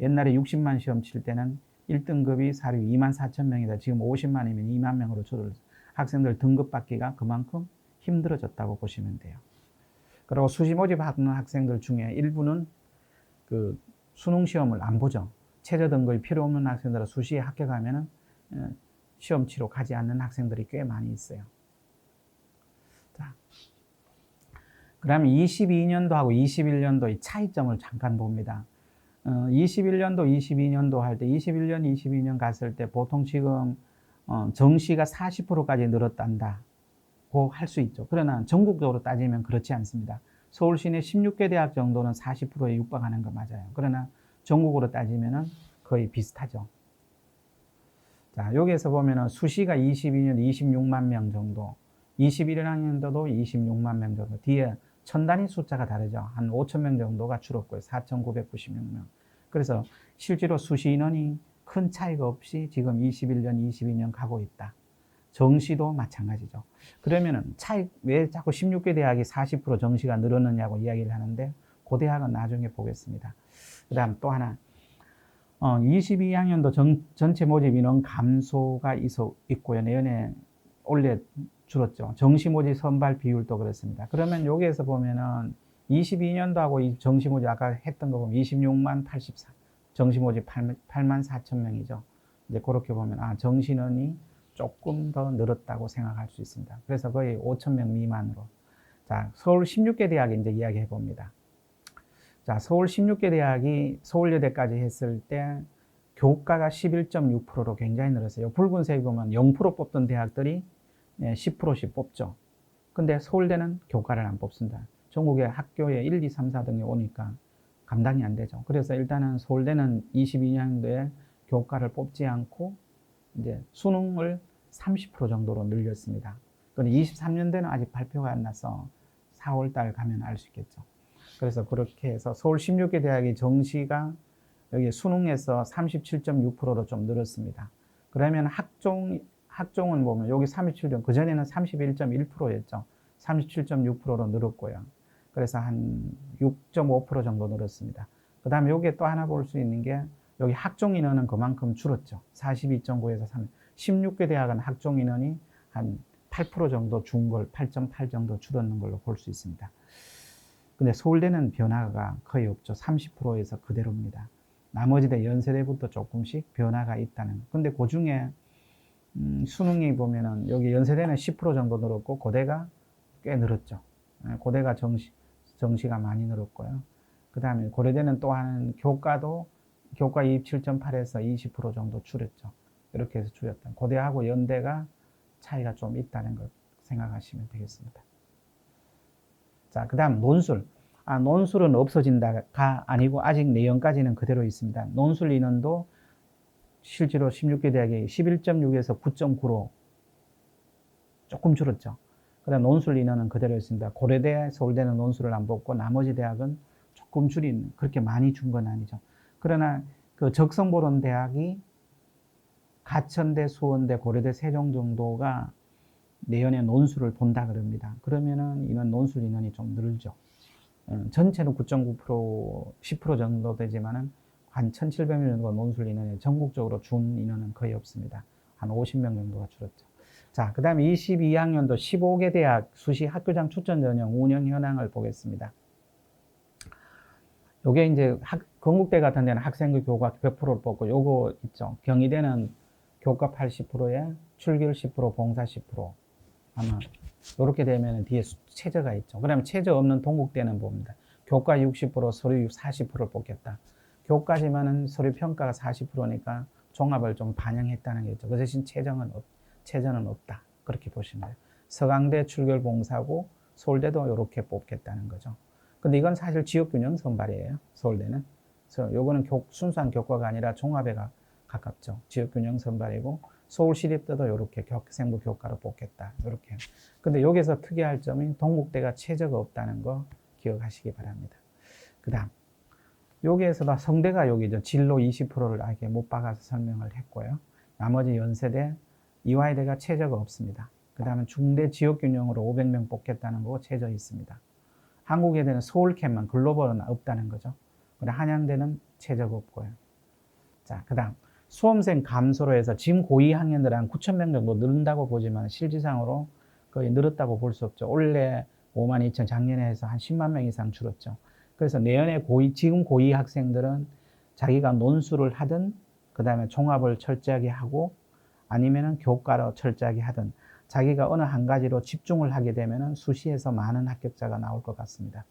Speaker 1: 옛날에 60만 시험 칠 때는 1등급이 사료 2만 4천 명이다. 지금 50만이면 2만 명으로 줄어들었어요. 학생들 등급 받기가 그만큼 힘들어졌다고 보시면 돼요. 그리고 수시 모집하는 학생들 중에 일부는 그 수능 시험을 안 보죠. 최저 등급이 필요 없는 학생들은 수시에 합격하면 시험 치러 가지 않는 학생들이 꽤 많이 있어요. 자, 그다음에 22년도하고 21년도의 차이점을 잠깐 봅니다. 21년도, 22년도 할 때 21년, 22년 갔을 때 보통 지금 정시가 40%까지 늘었단다. 고 할 수 있죠. 그러나 전국적으로 따지면 그렇지 않습니다. 서울 시내 16개 대학 정도는 40%에 육박하는 거 맞아요. 그러나 전국으로 따지면 거의 비슷하죠. 자, 여기에서 보면은 수시가 22년 26만 명 정도, 21학년도도 26만 명 정도, 뒤에 천 단위 숫자가 다르죠. 한 5천 명 정도가 줄었고요. 4,996명. 그래서 실제로 수시 인원이 큰 차이가 없이 지금 21년, 22년 가고 있다. 정시도 마찬가지죠. 그러면은 왜 자꾸 16개 대학이 40% 정시가 늘었느냐고 이야기를 하는데 그 대학은 나중에 보겠습니다. 그 다음 또 하나 22학년도 전체 모집 인원 감소가 있고요. 내년에 원래 줄었죠. 정시 모집 선발 비율도 그렇습니다. 그러면 여기에서 보면은 22년도하고 이 정시 모집 아까 했던 거 보면 26만 84 정시 모집 8만 4천 명이죠. 이제 그렇게 보면 정시 인원이 조금 더 늘었다고 생각할 수 있습니다. 그래서 거의 5천 명 미만으로. 자, 서울 16개 대학 이제 이야기해 봅니다. 자, 서울 16개 대학이 서울여대까지 했을 때 교과가 11.6%로 굉장히 늘었어요. 붉은색 보면 0% 뽑던 대학들이 10%씩 뽑죠. 근데 서울대는 교과를 안 뽑습니다. 전국의 학교에 1, 2, 3, 4등이 오니까 감당이 안 되죠. 그래서 일단은 서울대는 22년도에 교과를 뽑지 않고 이제 수능을 30% 정도로 늘렸습니다. 그런데 23년도에는 아직 발표가 안 나서 4월 달 가면 알 수 있겠죠. 그래서 그렇게 해서 서울 16개 대학의 정시가 여기 수능에서 37.6%로 좀 늘었습니다. 그러면 학종은 보면 여기 37점, 그전에는 31.1%였죠. 37.6%로 늘었고요. 그래서 한 6.5% 정도 늘었습니다. 그 다음에 여기에 또 하나 볼 수 있는 게 여기 학종 인원은 그만큼 줄었죠. 42.9에서 16개 대학은 학종 인원이 한 8% 정도 준 걸, 8.8 정도 줄었는 걸로 볼 수 있습니다. 근데 서울대는 변화가 거의 없죠. 30%에서 그대로입니다. 나머지 대 연세대부터 조금씩 변화가 있다는. 근데 그 중에 수능이 보면은 여기 연세대는 10% 정도 늘었고 고대가 꽤 늘었죠. 고대가 정시가 많이 늘었고요. 그 다음에 고려대는 또한 교과 27.8에서 20% 정도 줄였죠. 이렇게 해서 줄였다. 고대하고 연대가 차이가 좀 있다는 걸 생각하시면 되겠습니다. 자, 그 다음 논술. 논술은 없어진다가 아니고 아직 내년까지는 그대로 있습니다. 논술 인원도 실제로 16개 대학이 11.6에서 9.9로 조금 줄었죠. 그다음 논술 인원은 그대로 있습니다. 고려대, 서울대는 논술을 안 뽑고 나머지 대학은 조금 줄인, 그렇게 많이 준 건 아니죠. 그러나 그 적성보론 대학이 가천대, 수원대, 고려대, 세종 정도가 내년에 논술을 본다 그럽니다. 그러면은 이런 논술 인원이 좀 늘죠. 전체는 9.9%, 10% 정도 되지만은 한 1,700명 정도 논술 인원이 전국적으로 준 인원은 거의 없습니다. 한 50명 정도가 줄었죠. 자, 그 다음에 22학년도 15개 대학 수시 학교장 추천 전형 운영 현황을 보겠습니다. 요게 이제 건국대 같은 데는 학생부 교과 100%를 뽑고 요거 있죠. 경희대는 교과 80%에 출결 10%, 봉사 10%. 아마 이렇게 되면 뒤에 최저가 있죠. 그러면 최저 없는 동국대는 봅니다. 교과 60%, 서류 40%를 뽑겠다. 교과지만은 서류 평가가 40%니까 종합을 좀 반영했다는 게 있죠. 그 대신 최저는 없다. 그렇게 보시면 돼요. 서강대 출결 봉사고 서울대도 이렇게 뽑겠다는 거죠. 근데 이건 사실 지역균형 선발이에요. 서울대는. 그래서 요거는 순수한 교과가 아니라 종합에 가깝죠. 지역균형 선발이고 서울시립대도 이렇게 학생부 교과로 뽑겠다. 이렇게. 근데 여기서 특이할 점이 동국대가 최저가 없다는 거 기억하시기 바랍니다. 그 다음. 여기에서도 성대가 여기죠. 진로 20%를 아예 못 박아서 설명을 했고요. 나머지 연세대, 이화여대가 최저가 없습니다. 그 다음에 중대 지역균형으로 500명 뽑겠다는 거 최저 있습니다. 한국예대는 서울캠만 글로벌은 없다는 거죠. 그리고 한양대는 최저가 없고요. 자, 그 다음. 수험생 감소로 해서 지금 고2 학년들 한 9,000명 정도 늘는다고 보지만 실질상으로 거의 늘었다고 볼 수 없죠. 올해 52,000, 작년에 해서 한 10만 명 이상 줄었죠. 그래서 내년에 지금 고2 학생들은 자기가 논술을 하든, 그 다음에 종합을 철저하게 하고, 아니면은 교과로 철저하게 하든, 자기가 어느 한 가지로 집중을 하게 되면은 수시에서 많은 합격자가 나올 것 같습니다.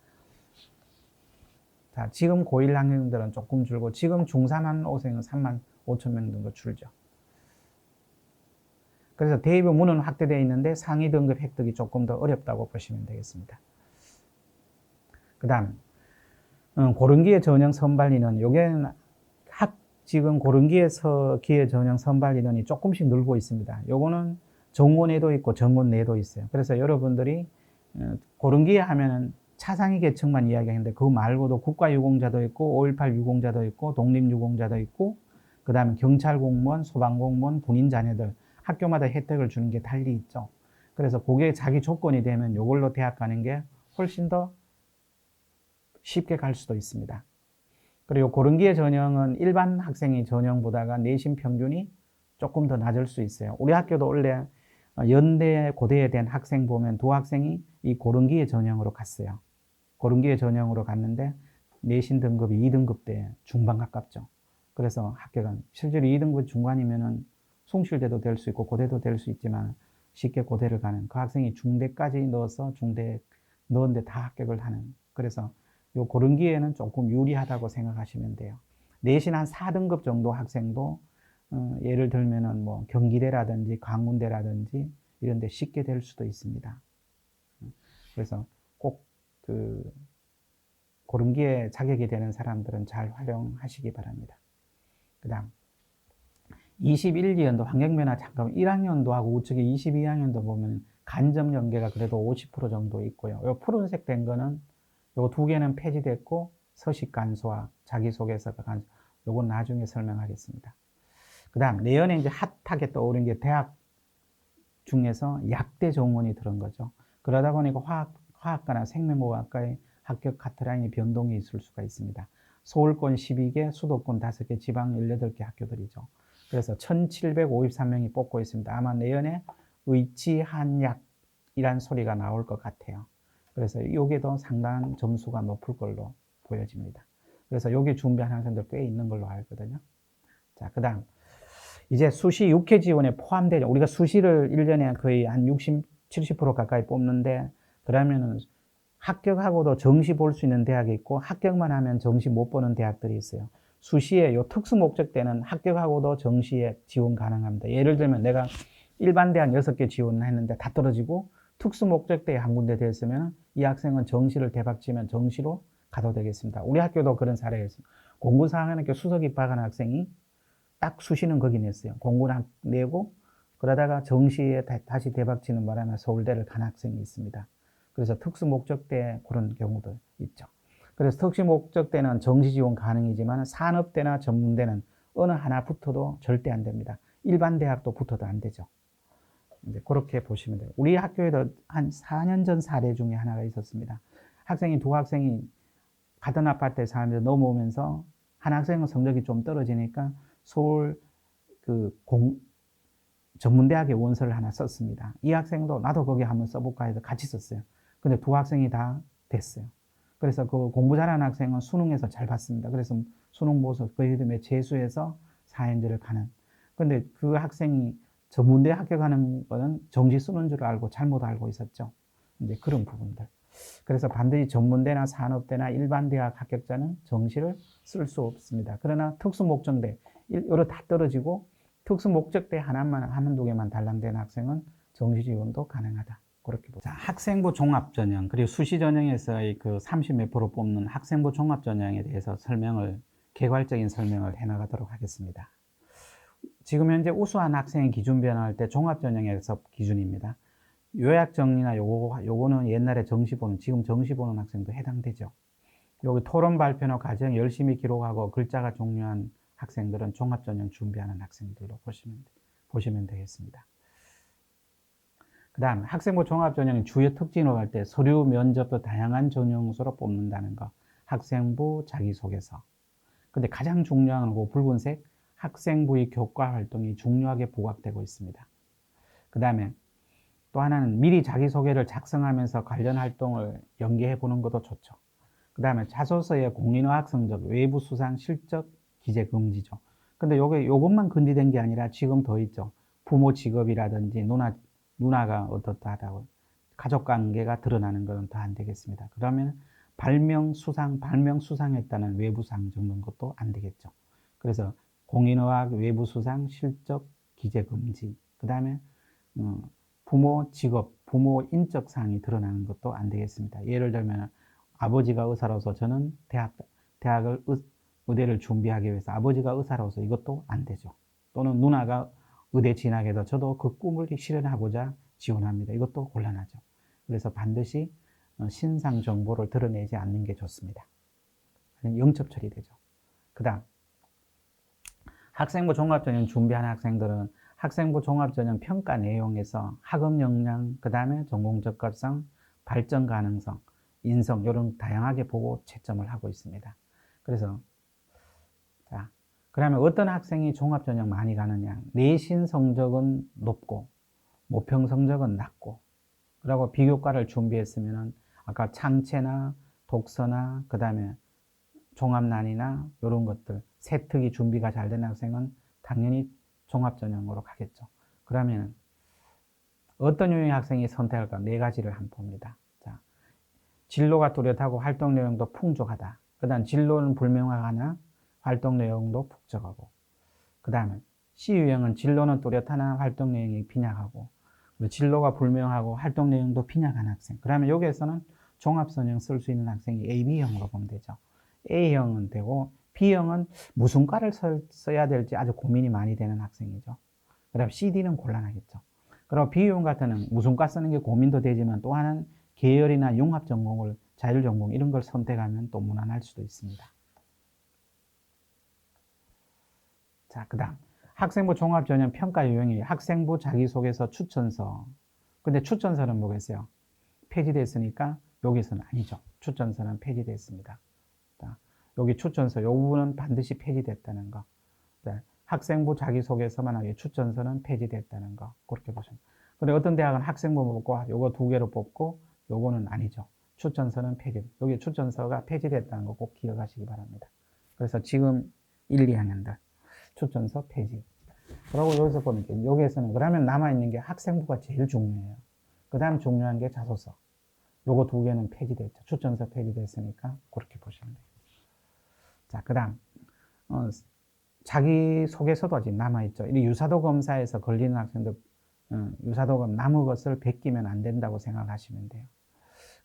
Speaker 1: 자, 지금 고1 학생들은 조금 줄고, 지금 중3 학생은 3만 5천 명 정도 줄죠. 그래서 대입의 문은 확대되어 있는데 상위 등급 획득이 조금 더 어렵다고 보시면 되겠습니다. 그 다음, 고른기회 전형 선발 인원. 요게는 지금 고른기회에서 기회 전형 선발 인원이 조금씩 늘고 있습니다. 요거는 정원에도 있고 정원 내도 있어요. 그래서 여러분들이 고른기회 하면은 차상위 계층만 이야기하는데 그거 말고도 국가유공자도 있고 5.18 유공자도 있고 독립유공자도 있고 그 다음에 경찰 공무원, 소방 공무원, 군인 자녀들 학교마다 혜택을 주는 게 달리 있죠. 그래서 그게 자기 조건이 되면 이걸로 대학 가는 게 훨씬 더 쉽게 갈 수도 있습니다. 그리고 고른기의 전형은 일반 학생의 전형보다가 내신 평균이 조금 더 낮을 수 있어요. 우리 학교도 원래 연대, 고대에 된 학생 보면 두 학생이 이 고른기의 전형으로 갔어요. 고른기의 전형으로 갔는데 내신 등급이 2등급대 중반 가깝죠. 그래서 학교가 실제로 2등급 중반이면은 숭실대도 될 수 있고 고대도 될 수 있지만 쉽게 고대를 가는 그 학생이 중대까지 넣어서 중대 넣었는데 다 합격을 하는. 그래서 요 고른기에는 조금 유리하다고 생각하시면 돼요. 내신 한 4등급 정도 학생도 예를 들면은 뭐 경기대라든지 강운대라든지 이런 데 쉽게 될 수도 있습니다. 그래서 꼭 그 고른기에 자격이 되는 사람들은 잘 활용하시기 바랍니다. 그 다음 21년도 환경변화 잠깐 1학년도하고 우측에 22학년도 보면 간접 연계가 그래도 50% 정도 있고요. 요 푸른색 된 거는 요 두 개는 폐지됐고 서식 간소화, 자기소개서가 간소, 요건 나중에 설명하겠습니다. 그 다음 내연에 이제 핫하게 떠오른 게 대학 중에서 약대 정원이 들은 거죠. 그러다 보니까 화학과나 생명공학과의 합격 카트라인이 변동이 있을 수가 있습니다. 서울권 12개, 수도권 5개, 지방 18개 학교들이죠. 그래서 1753명이 뽑고 있습니다. 아마 내년에 의치한약이란 소리가 나올 것 같아요. 그래서 이게도 상당한 점수가 높을 걸로 보여집니다. 그래서 여기 준비한 학생들 꽤 있는 걸로 알거든요. 자, 그 다음 이제 수시 6회 지원에 포함되죠. 우리가 수시를 1년에 거의 한 60, 70% 가까이 뽑는데 그러면은 합격하고도 정시 볼 수 있는 대학이 있고 합격만 하면 정시 못 보는 대학들이 있어요. 수시에 요 특수 목적 때는 합격하고도 정시에 지원 가능합니다. 예를 들면 내가 일반 대학 6개 지원했는데 다 떨어지고 특수 목적 때에 한 군데 됐으면 이 학생은 정시를 대박치면 정시로 가도 되겠습니다. 우리 학교도 그런 사례가 있습니다. 공부 4학년학교 수석 입학한 학생이 딱 수시는 거기 냈어요. 공부를 내고 그러다가 정시에 다시 대박치는 바람에 서울대를 간 학생이 있습니다. 그래서 특수 목적 때 그런 경우도 있죠. 그래서 특수 목적 때는 정시 지원 가능이지만 산업대나 전문대는 어느 하나 붙어도 절대 안 됩니다. 일반 대학도 붙어도 안 되죠. 이제 그렇게 보시면 돼요. 우리 학교에도 한 4년 전 사례 중에 하나가 있었습니다. 두 학생이 같은 아파트에 사는데 넘어오면서 한 학생은 성적이 좀 떨어지니까 서울 전문대학에 원서를 하나 썼습니다. 이 학생도 나도 거기 한번 써볼까 해서 같이 썼어요. 근데 두 학생이 다 됐어요. 그래서 그 공부 잘하는 학생은 수능에서 잘 봤습니다. 그래서 수능 보고서 그 이름에 재수해서 4년제를 가는. 근데 그 학생이 전문대 합격하는 거는 정시 쓰는 줄 알고 잘못 알고 있었죠. 이제 그런 부분들. 그래서 반드시 전문대나 산업대나 일반 대학 합격자는 정시를 쓸 수 없습니다. 그러나 특수 목적대, 여러 다 떨어지고 특수 목적대 한두 개만 달랑된 학생은 정시 지원도 가능하다. 그렇게 보자. 학생부 종합 전형, 그리고 수시 전형에서의 그 30몇 프로 뽑는 학생부 종합 전형에 대해서 개괄적인 설명을 해 나가도록 하겠습니다. 지금 현재 우수한 학생의 기준 변화할 때 종합 전형에서 기준입니다. 요약 정리나 요거는 옛날에 정시 보는, 지금 정시 보는 학생도 해당되죠. 여기 토론 발표나 과정 열심히 기록하고 글자가 중요한 학생들은 종합 전형 준비하는 학생들로 보시면 되겠습니다. 그 다음 학생부 종합 전형의 주요 특징으로 할 때 서류, 면접 도 다양한 전형수로 뽑는다는 거. 학생부 자기소개서. 근데 가장 중요한 거 붉은색 학생부의 교과 활동이 중요하게 부각되고 있습니다. 그 다음에 또 하나는 미리 자기소개를 작성하면서 관련 활동을 연계해 보는 것도 좋죠. 그 다음에 자소서의 공인어학 성적, 외부 수상 실적 기재 금지죠. 근데 요것만 금지된 게 아니라 지금 더 있죠. 부모 직업이라든지 누나가 어떻다고 가족 관계가 드러나는 것은 더 안 되겠습니다. 그러면 발명 수상했다는 외부상 적는 것도 안 되겠죠. 그래서 공인어학, 외부 수상, 실적, 기재 금지. 그 다음에 부모 직업, 부모 인적 사항이 드러나는 것도 안 되겠습니다. 예를 들면 아버지가 의사로서 저는 대학을 의대를 준비하기 위해서 아버지가 의사로서 이것도 안 되죠. 또는 누나가 의대 진학해서 저도 그 꿈을 실현하고자 지원합니다. 이것도 곤란하죠. 그래서 반드시 신상 정보를 드러내지 않는 게 좋습니다. 영첩 처리되죠. 그 다음 학생부 종합전형 준비하는 학생들은 학생부 종합전형 평가 내용에서 학업 역량, 그 다음에 전공 적합성, 발전 가능성, 인성 이런 다양하게 보고 채점을 하고 있습니다. 그래서 자, 그러면 어떤 학생이 종합전형 많이 가느냐? 내신 성적은 높고 모평 성적은 낮고, 그리고 비교과를 준비했으면은 아까 창체나 독서나 그 다음에 종합난이나 이런 것들 세특이 준비가 잘 된 학생은 당연히 종합전형으로 가겠죠. 그러면 어떤 유형의 학생이 선택할까? 네 가지를 한번 봅니다. 자, 진로가 뚜렷하고 활동 내용도 풍족하다. 그 다음 진로는 불명확하나 활동 내용도 북적하고, 그 다음에 C유형은 진로는 뚜렷하나 활동 내용이 빈약하고, 진로가 불명하고 활동 내용도 빈약한 학생. 그러면 여기에서는 종합전형 쓸 수 있는 학생이 A, B형으로 보면 되죠. A형은 되고 B형은 무슨 과를 써야 될지 아주 고민이 많이 되는 학생이죠. 그 다음 C, D는 곤란하겠죠. 그리고 B형 같은 경우는 무슨 과 쓰는 게 고민도 되지만 또 하나는 계열이나 융합전공을 자율전공 이런 걸 선택하면 또 무난할 수도 있습니다. 자, 그 다음 학생부 종합전형 평가 유형이 학생부 자기소개서 추천서. 근데 추천서는 뭐겠어요? 폐지됐으니까 여기서는 아니죠. 추천서는 폐지됐습니다. 자, 여기 추천서, 이 부분은 반드시 폐지됐다는 거. 네, 학생부 자기소개서만 하게 추천서는 폐지됐다는 거. 그렇게 보시면. 근데 어떤 대학은 학생부 뽑고 요거 두 개로 뽑고 요거는 아니죠. 추천서는 폐지. 여기 추천서가 폐지됐다는 거 꼭 기억하시기 바랍니다. 그래서 지금 1, 2학년들 추천서 폐지. 그리고 여기서 보면 여기에서는 그러면 남아있는 게 학생부가 제일 중요해요. 그 다음 중요한 게 자소서. 요거 두 개는 폐지됐죠. 추천서 폐지됐으니까 그렇게 보시면 돼요. 자, 그 다음 자기소개서도 아직 남아있죠. 이 유사도 검사에서 걸리는 학생들 유사도 검 남은 것을 베끼면 안 된다고 생각하시면 돼요.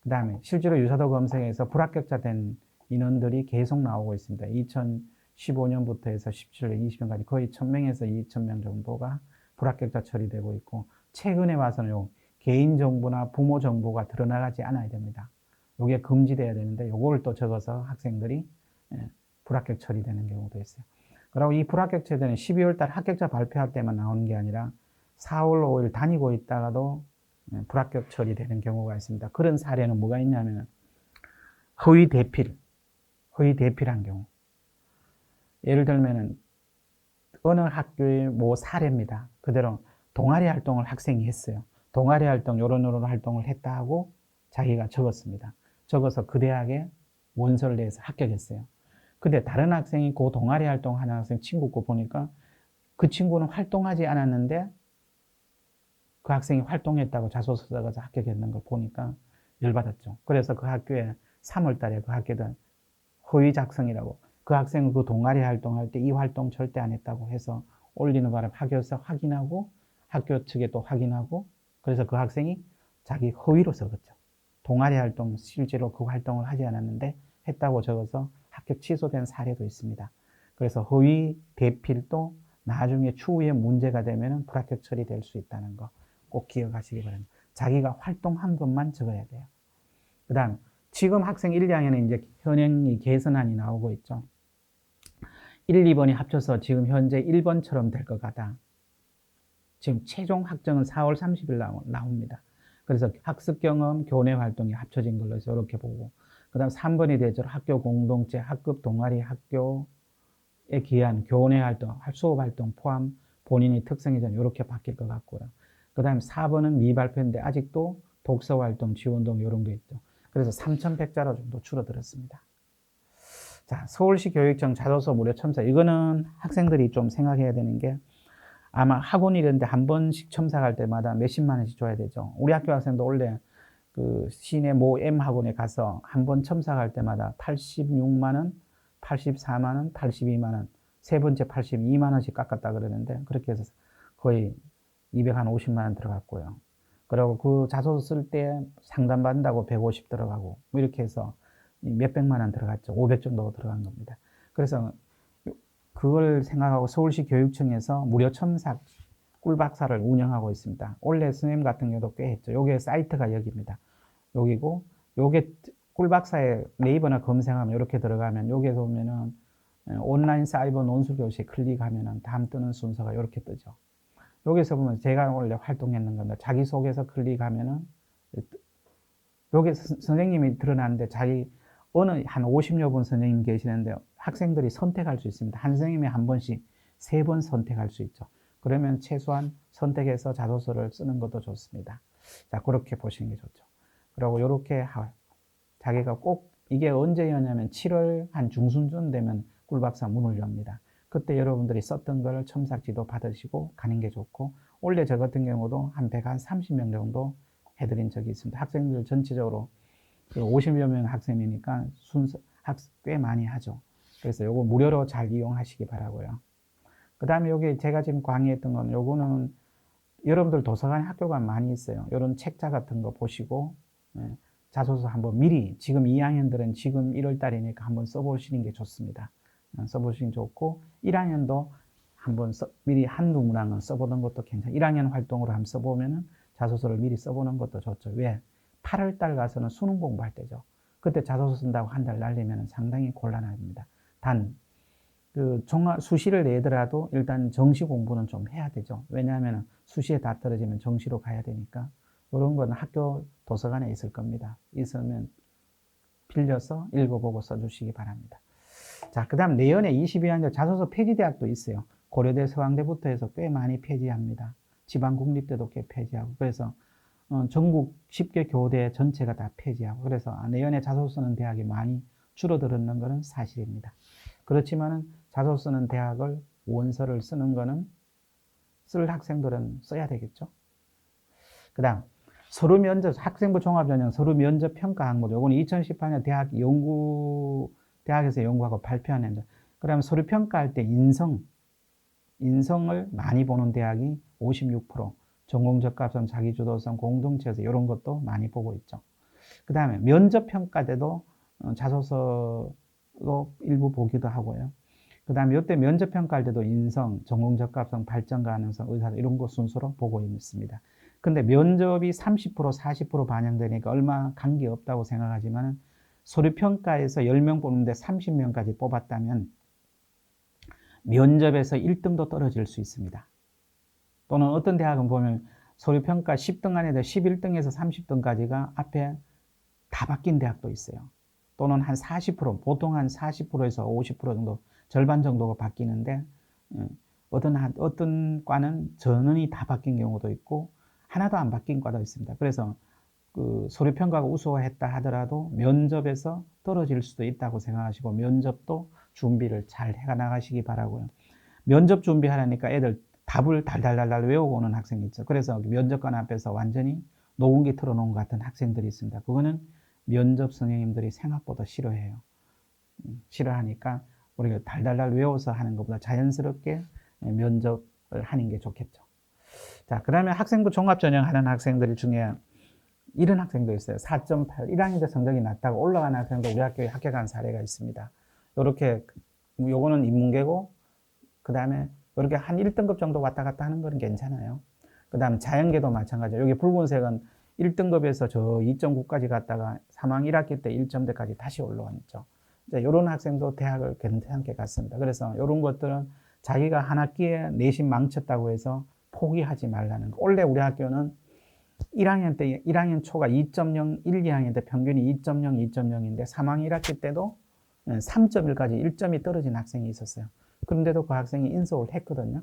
Speaker 1: 그 다음에 실제로 유사도 검사에서 불합격자 된 인원들이 계속 나오고 있습니다. 2015년부터 해서 17년, 20년까지 거의 1000명에서 2000명 정도가 불합격자 처리되고 있고, 최근에 와서는 개인정보나 부모 정보가 드러나가지 않아야 됩니다. 이게 금지돼야 되는데 요거를 또 적어서 학생들이 불합격 처리되는 경우도 있어요. 그리고 이 불합격 처리는 12월 달 합격자 발표할 때만 나오는 게 아니라 4월, 5일 다니고 있다가도 불합격 처리되는 경우가 있습니다. 그런 사례는 뭐가 있냐면 허위 대필한 경우. 예를 들면은 어느 학교의 뭐 사례입니다. 그대로 동아리 활동을 학생이 했어요. 동아리 활동, 요런 활동을 했다 하고 자기가 적었습니다. 적어서 그 대학에 원서를 내서 합격했어요. 근데 다른 학생이 그 동아리 활동하는 학생 친구 거 보니까 그 친구는 활동하지 않았는데 그 학생이 활동했다고 자소서 써서 합격했는 걸 보니까 열받았죠. 그래서 그 학교에 3월 달에 그 학교에 허위 작성이라고, 그 학생은 그 동아리 활동할 때 이 활동 절대 안 했다고 해서 올리는 바람에 학교에서 확인하고 학교 측에 또 확인하고, 그래서 그 학생이 자기 허위로 적었죠. 동아리 활동 실제로 그 활동을 하지 않았는데 했다고 적어서 합격 취소된 사례도 있습니다. 그래서 허위 대필도 나중에 추후에 문제가 되면 불합격 처리될 수 있다는 거 꼭 기억하시기 바랍니다. 자기가 활동한 것만 적어야 돼요. 그 다음 지금 학생 1, 2학년에 이제 현행이 개선안이 나오고 있죠. 1, 2번이 합쳐서 지금 현재 1번처럼 될 것 같다. 지금 최종 확정은 4월 30일 나옵니다. 그래서 학습 경험, 교내 활동이 합쳐진 걸로 해서 이렇게 보고, 그 다음 3번이 되죠. 학교 공동체, 학급 동아리, 학교에 기한 교내 활동, 수업 활동 포함 본인이 특성이 좀 이렇게 바뀔 것 같고요. 그 다음 4번은 미발표인데 아직도 독서 활동, 지원동 이런 게 있죠. 그래서 3,100자로 정도 줄어들었습니다. 자, 서울시 교육청 자소서 무료 첨사. 이거는 학생들이 좀 생각해야 되는 게, 아마 학원 이런데 한 번씩 첨삭할 때마다 몇십만 원씩 줘야 되죠. 우리 학교 학생도 원래 그 시내 모 M 학원에 가서 한 번 첨삭할 때마다 86만 원, 84만 원, 82만 원, 세 번째 82만 원씩 깎았다 그러는데, 그렇게 해서 거의 250만 원 들어갔고요. 그리고 그 자소서 쓸 때 상담받는다고 150 들어가고, 뭐 이렇게 해서 몇백만 원 들어갔죠. 500 정도 들어간 겁니다. 그래서 그걸 생각하고 서울시 교육청에서 무료 첨삭 꿀박사를 운영하고 있습니다. 원래 선생님 같은 경우도 꽤 했죠. 요게 사이트가 여기입니다. 여기고, 요게 꿀박사에 네이버나 검색하면 이렇게 들어가면 여기에 보면은 온라인 사이버 논술 교실 클릭하면은 다음 뜨는 순서가 이렇게 뜨죠. 여기서 보면 제가 원래 활동했는 건데 자기소개서 클릭하면은 여기 선생님이 드러나는데 어느 한 50여 분 선생님 계시는데 학생들이 선택할 수 있습니다. 한 선생님이 한 번씩 3번 선택할 수 있죠. 그러면 최소한 선택해서 자소서를 쓰는 것도 좋습니다. 자, 그렇게 보시는 게 좋죠. 그리고 이렇게 자기가 꼭 이게 언제 여냐면 7월 한 중순쯤 되면 꿀박사 문을 엽니다. 그때 여러분들이 썼던 걸 첨삭지도 받으시고 가는 게 좋고, 원래 저 같은 경우도 한 130명 정도 해드린 적이 있습니다. 학생들 전체적으로 50여 명 학생이니까 꽤 많이 하죠. 그래서 요거 무료로 잘 이용하시기 바라고요. 그 다음에 여기 제가 지금 강의했던 건 요거는 여러분들 도서관 학교가 많이 있어요. 이런 책자 같은 거 보시고 자소서 한번 미리 지금 2학년들은 지금 1월 달이니까 한번 써보시는 게 좋습니다. 써보시는 게 좋고 1학년도 한번 미리 한두 문항은 써보는 것도 괜찮아요. 1학년 활동으로 한번 써보면은 자소서를 미리 써보는 것도 좋죠. 왜? 8월 달 가서는 수능 공부할 때죠. 그때 자소서 쓴다고 한 달 날리면 상당히 곤란합니다. 단, 수시를 내더라도 일단 정시 공부는 좀 해야 되죠. 왜냐하면 수시에 다 떨어지면 정시로 가야 되니까. 이런 건 학교 도서관에 있을 겁니다. 있으면 빌려서 읽어보고 써주시기 바랍니다. 자, 그 다음 내년에 22학년 자소서 폐지대학도 있어요. 고려대, 서강대부터 해서 꽤 많이 폐지합니다. 지방국립대도 꽤 폐지하고. 그래서 전국 10개 교대 전체가 다 폐지하고. 그래서 내년에 자소서 쓰는 대학이 많이 줄어들었는 것은 사실입니다. 그렇지만은 자소서 쓰는 대학을 원서를 쓰는 거는 쓸 학생들은 써야 되겠죠. 그 다음 서류 면접, 학생부 종합전형 서류 면접 평가 항목. 요거는 2018년 대학에서 연구하고 발표한 행정. 그다음에 서류 평가할 때 인성을 많이 보는 대학이 56%, 전공 적합성, 자기주도성, 공동체에서 이런 것도 많이 보고 있죠. 그 다음에 면접 평가 때도 자소서로 일부 보기도 하고요. 그 다음에 이때 면접 평가할 때도 인성, 전공 적합성, 발전 가능성, 의사소 이런 거 순서로 보고 있습니다. 근데 면접이 30%, 40% 반영되니까 얼마 관계 없다고 생각하지만 서류 평가에서 10명 뽑는데 30명까지 뽑았다면 면접에서 1등도 떨어질 수 있습니다. 또는 어떤 대학은 보면 서류 평가 10등 안에 11등에서 30등까지가 앞에 다 바뀐 대학도 있어요. 또는 한 40%, 보통 한 40%에서 50% 정도, 절반 정도가 바뀌는데 어떤 과는 전원이 다 바뀐 경우도 있고 하나도 안 바뀐 과도 있습니다. 그래서 서류 평가가 우수했다 하더라도 면접에서 떨어질 수도 있다고 생각하시고 면접도 준비를 잘 해나가시기 바라고요. 면접 준비하려니까 애들 답을 달달달달 외우고 오는 학생이 있죠. 그래서 면접관 앞에서 완전히 녹음기 틀어놓은 것 같은 학생들이 있습니다. 그거는 면접 선생님들이 생각보다 싫어해요. 싫어하니까 우리가 달달달 외워서 하는 것보다 자연스럽게 면접을 하는 게 좋겠죠. 자, 그 다음에 학생부 종합전형 하는 학생들 중에 이런 학생도 있어요. 4.8, 1학년 때 성적이 낮다고 올라가는 학생도 우리 학교에 합격한 사례가 있습니다. 요렇게, 요거는 인문계고, 그 다음에 이렇게 한 1등급 정도 왔다 갔다 하는 건 괜찮아요. 그 다음 자연계도 마찬가지예요. 여기 붉은색은 1등급에서 저 2.9까지 갔다가 3학년 1학기 때 1점대까지 다시 올라왔죠. 이런 학생도 대학을 괜찮게 갔습니다. 그래서 이런 것들은 자기가 한 학기에 내신 망쳤다고 해서 포기하지 말라는 거. 원래 우리 학교는 1학년 때, 1학년 초가 2.0, 1, 2학년 때 평균이 2.0, 2.0인데 3학년 1학기 때도 3.1까지 1점이 떨어진 학생이 있었어요. 그런데도 그 학생이 인서울 했거든요.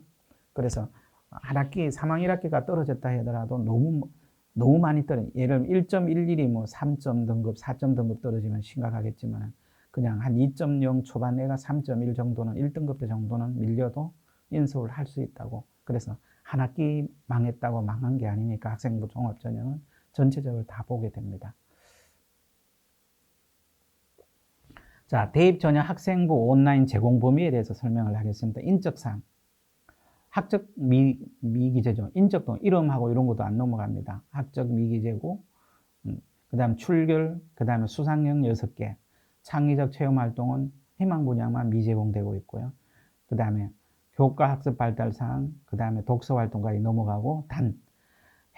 Speaker 1: 그래서 한 학기, 3학년 1학기가 떨어졌다 하더라도 너무 많이 떨어져. 예를 들면 1.11이 뭐 3점 등급, 4점 등급 떨어지면 심각하겠지만 그냥 한 2.0 초반 내가 3.1 정도는 1등급 때 정도는 밀려도 인서울 할 수 있다고. 그래서 한 학기 망했다고 망한 게 아니니까 학생부 종합전형은 전체적으로 다 보게 됩니다. 자, 대입전형 학생부 온라인 제공 범위에 대해서 설명을 하겠습니다. 인적사항. 학적 미기재죠. 인적도 이름하고 이런 것도 안 넘어갑니다. 학적 미기재고, 그 다음 출결, 그 다음에 수상형 6개, 창의적 체험활동은 희망 분야만 미제공되고 있고요. 그 다음에 교과 학습 발달 사항, 그 다음에 독서 활동까지 넘어가고, 단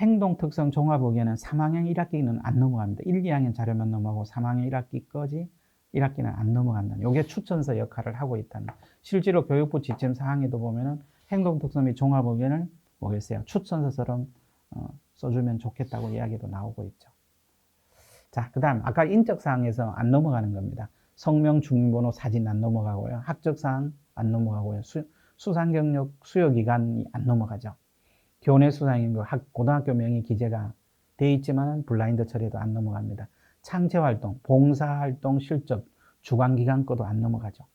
Speaker 1: 행동 특성 종합 의견은 3학년 1학기는 안 넘어갑니다. 1, 2학년 자료만 넘어가고 3학년 1학기까지 1학기는 안 넘어간다는, 요게 추천서 역할을 하고 있다는. 실제로 교육부 지침 사항에도 보면은 행동특성 및 종합의견을 뭐겠어요? 추천서처럼 써주면 좋겠다고 이야기도 나오고 있죠. 자, 그 다음 아까 인적사항에서 안 넘어가는 겁니다. 성명, 주민번호, 사진 안 넘어가고요. 학적사항 안 넘어가고요. 수상경력, 수요기간이 안 넘어가죠. 교내 수상인 거 고등학교 명의 기재가 돼 있지만 블라인드 처리도 안 넘어갑니다. 창체활동, 봉사활동, 실적, 주관기관 거도 안 넘어가죠.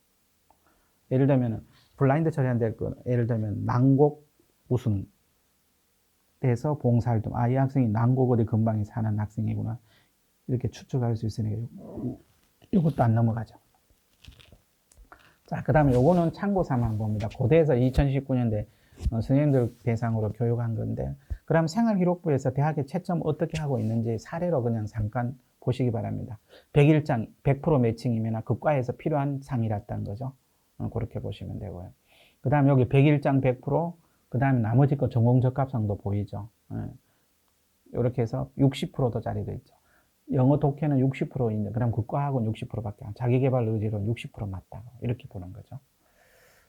Speaker 1: 예를 들면 블라인드 처리한데 예를 들면 난곡 우승 돼서 봉사활동, 이 학생이 난곡 어디 근방에 사는 학생이구나 이렇게 추측할 수 있으니까 이것도 안 넘어가죠. 자, 그 다음에 요거는 참고사항 봅니다. 고대에서 2019년대 선생님들 대상으로 교육한 건데, 그럼 생활기록부에서 대학의 채점 어떻게 하고 있는지 사례로 그냥 잠깐 보시기 바랍니다. 100일장 100% 매칭이면 그 과에서 필요한 상이랐다는 거죠. 그렇게 보시면 되고요. 그 다음에 여기 100일장 100%, 그 다음에 나머지 거 전공적합상도 보이죠. 이렇게 해서 60%도 짜리도 있죠. 영어 독해는 60%인데, 그럼 그 과학은 60%밖에 안, 자기개발 의지로는 60% 맞다고, 이렇게 보는 거죠.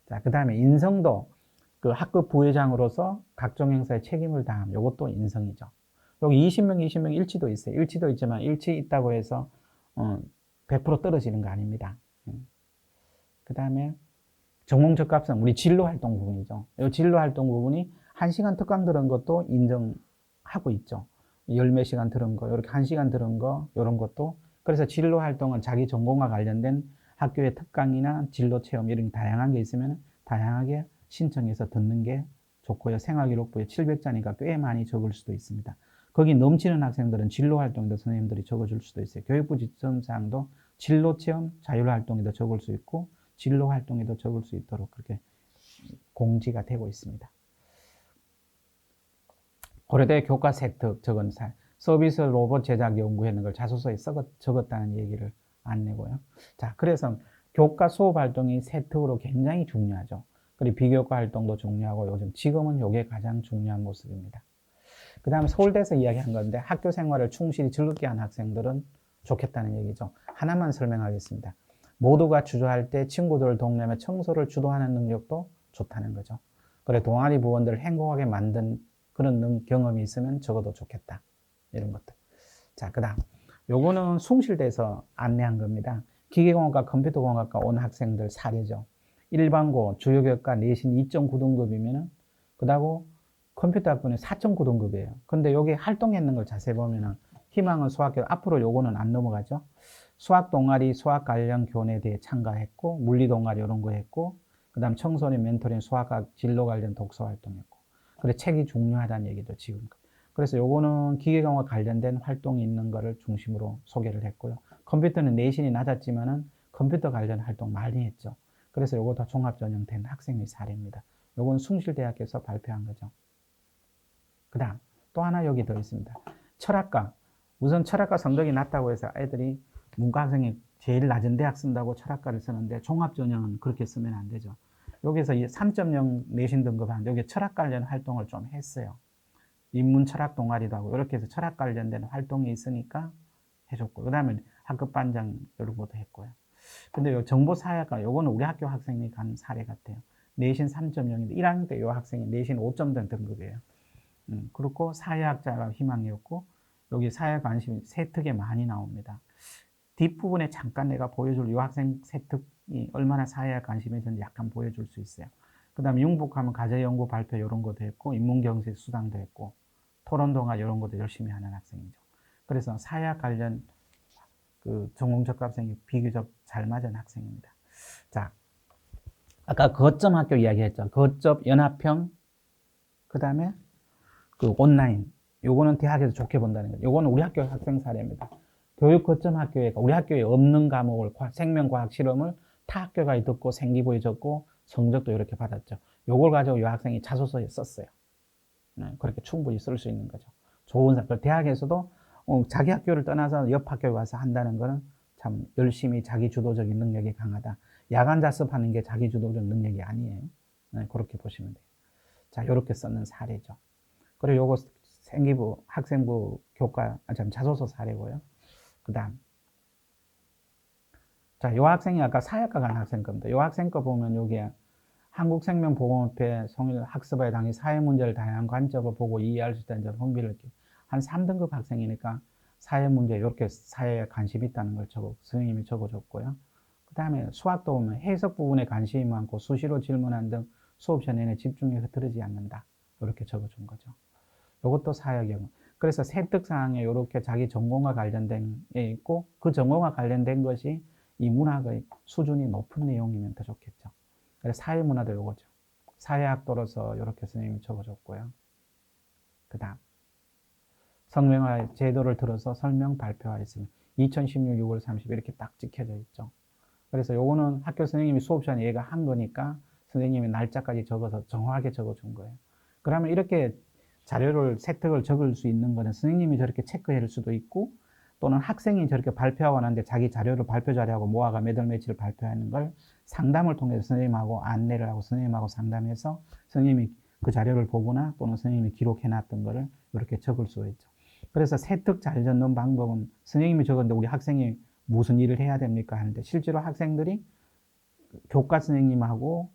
Speaker 1: 자, 그 다음에 인성도 그 학급 부회장으로서 각종 행사에 책임을 다함, 요것도 인성이죠. 여기 20명 일치도 있어요. 일치도 있지만 일치 있다고 해서 100% 떨어지는 거 아닙니다. 그 다음에 전공적합성, 우리 진로활동 부분이죠. 이 진로활동 부분이 1시간 특강 들은 것도 인정하고 있죠. 10몇 시간 들은 거, 이렇게 1시간 들은 거, 이런 것도. 그래서 진로활동은 자기 전공과 관련된 학교의 특강이나 진로체험 이런 다양한 게 있으면 다양하게 신청해서 듣는 게 좋고요. 생활기록부에 700자니까 꽤 많이 적을 수도 있습니다. 거기 넘치는 학생들은 진로활동에도 선생님들이 적어줄 수도 있어요. 교육부 지침사항도 진로체험, 자율활동에도 적을 수 있고 진로활동에도 적을 수 있도록 그렇게 공지가 되고 있습니다. 고려대 교과 세특 적은 살, 서비스 로봇 제작 연구했는 걸 자소서에 적었다는 얘기를 안 내고요. 자, 그래서 교과 수업 활동이 세특으로 굉장히 중요하죠. 그리고 비교과 활동도 중요하고 요즘 지금은 이게 가장 중요한 모습입니다. 그 다음에 서울대에서 이야기한 건데 학교 생활을 충실히 즐겁게 한 학생들은 좋겠다는 얘기죠. 하나만 설명하겠습니다. 모두가 주저할 때 친구들을 독려하며 청소를 주도하는 능력도 좋다는 거죠. 그래 동아리 부원들을 행복하게 만든 그런 경험이 있으면 적어도 좋겠다. 이런 것들. 자, 그 다음 요거는 숭실대에서 안내한 겁니다. 기계공학과 컴퓨터공학과 온 학생들 사례죠. 일반고 주요교과 내신 2.9등급이면은 그다고 컴퓨터학번에 4.9등급이에요. 근데 여기 활동했는 걸 자세히 보면은 희망은 수학교 앞으로 요거는 안 넘어가죠. 수학 동아리, 수학 관련 교내대에 참가했고 물리 동아리 이런 거 했고 그다음 청소년 멘토링 수학학 진로 관련 독서 활동했고 그래 책이 중요하다는 얘기도 지금. 그래서 요거는 기계공학 관련된 활동이 있는 거를 중심으로 소개를 했고요. 컴퓨터는 내신이 낮았지만은 컴퓨터 관련 활동 많이 했죠. 그래서 요거 다 종합전형된 학생의 사례입니다. 요건 숭실대학교에서 발표한 거죠. 그 다음 또 하나 여기 더 있습니다. 철학과. 우선 철학과 성적이 낮다고 해서 애들이 문과학생이 제일 낮은 대학 쓴다고 철학과를 쓰는데 종합전형은 그렇게 쓰면 안 되죠. 여기서 3.0 내신 등급한 여기 철학 관련 활동을 좀 했어요. 인문 철학 동아리도 하고 이렇게 해서 철학 관련된 활동이 있으니까 해줬고 그 다음에 학급 반장 이런 것도 했고요. 근데 요 정보사회학과 요거는 우리 학교 학생이 간 사례 같아요. 내신 3.0인데 1학년 때 요 학생이 내신 5점 등급이에요. 그렇고 사회학자가 희망이었고 여기 사회 관심이 세특에 많이 나옵니다. 뒷부분에 잠깐 내가 보여줄 이 학생 세특이 얼마나 사회학 관심이 있는지 약간 보여줄 수 있어요. 그 다음에 융복하면 과제연구 발표 이런 것도 했고 인문경제 수당도 했고 토론동화 이런 것도 열심히 하는 학생이죠. 그래서 사회학 관련 그 전공적합생이 비교적 잘 맞은 학생입니다. 자, 아까 거점 학교 이야기했죠. 거점 연합형 그 다음에 그 온라인 요거는 대학에서 좋게 본다는 거죠. 요거는 우리 학교 학생 사례입니다. 교육 거점 학교에 우리 학교에 없는 과목을 생명과학 실험을 타 학교가 듣고 생기부에 적고 성적도 이렇게 받았죠. 요걸 가지고 이 학생이 자소서에 썼어요. 네, 그렇게 충분히 쓸 수 있는 거죠. 좋은 사건. 대학에서도 자기 학교를 떠나서 옆 학교에 와서 한다는 거는 참 열심히 자기 주도적인 능력이 강하다. 야간 자습하는 게 자기 주도적 능력이 아니에요. 네, 그렇게 보시면 돼요. 자, 이렇게 썼는 사례죠. 그리고 요거 생기부, 학생부 교과, 자소서 사례고요. 그 다음. 자, 요 학생이 아까 사회학과 간 학생 겁니다. 요 학생 거 보면 여기에 한국생명보건협회 성일 학습에 당시 사회 문제를 다양한 관점을 보고 이해할 수 있다는 점 흥미를 느끼고 한 3등급 학생이니까 사회 문제 이렇게 사회에 관심이 있다는 걸 선생님이 적어줬고요. 그 다음에 수학도 보면 해석 부분에 관심이 많고 수시로 질문한 등 수업 시간에 집중해서 들으지 않는다. 이렇게 적어준 거죠. 이것도 사회경. 그래서 세특사항에 이렇게 자기 전공과 관련된 게 있고 그 전공과 관련된 것이 이 문학의 수준이 높은 내용이면 더 좋겠죠. 그래서 사회문화도 이거죠. 사회학도로서 이렇게 선생님이 적어줬고요. 그 다음 성명화 제도를 들어서 설명 발표하였습니다. 2016 6월 30일 이렇게 딱 찍혀져 있죠. 그래서 요거는 학교 선생님이 수업 시간에 얘가 한 거니까 선생님이 날짜까지 적어서 정확하게 적어준 거예요. 그러면 이렇게 자료를 세특을 적을 수 있는 거는 선생님이 저렇게 체크해 줄 수도 있고 또는 학생이 저렇게 발표하고 나는데 자기 자료를 발표 자료하고 모아가 몇 월 며칠 발표하는 걸 상담을 통해서 선생님하고 안내를 하고 선생님하고 상담해서 선생님이 그 자료를 보거나 또는 선생님이 기록해 놨던 거를 이렇게 적을 수가 있죠. 그래서 세특 잘 적는 방법은 선생님이 적었는데 우리 학생이 무슨 일을 해야 됩니까 하는데 실제로 학생들이 교과 선생님하고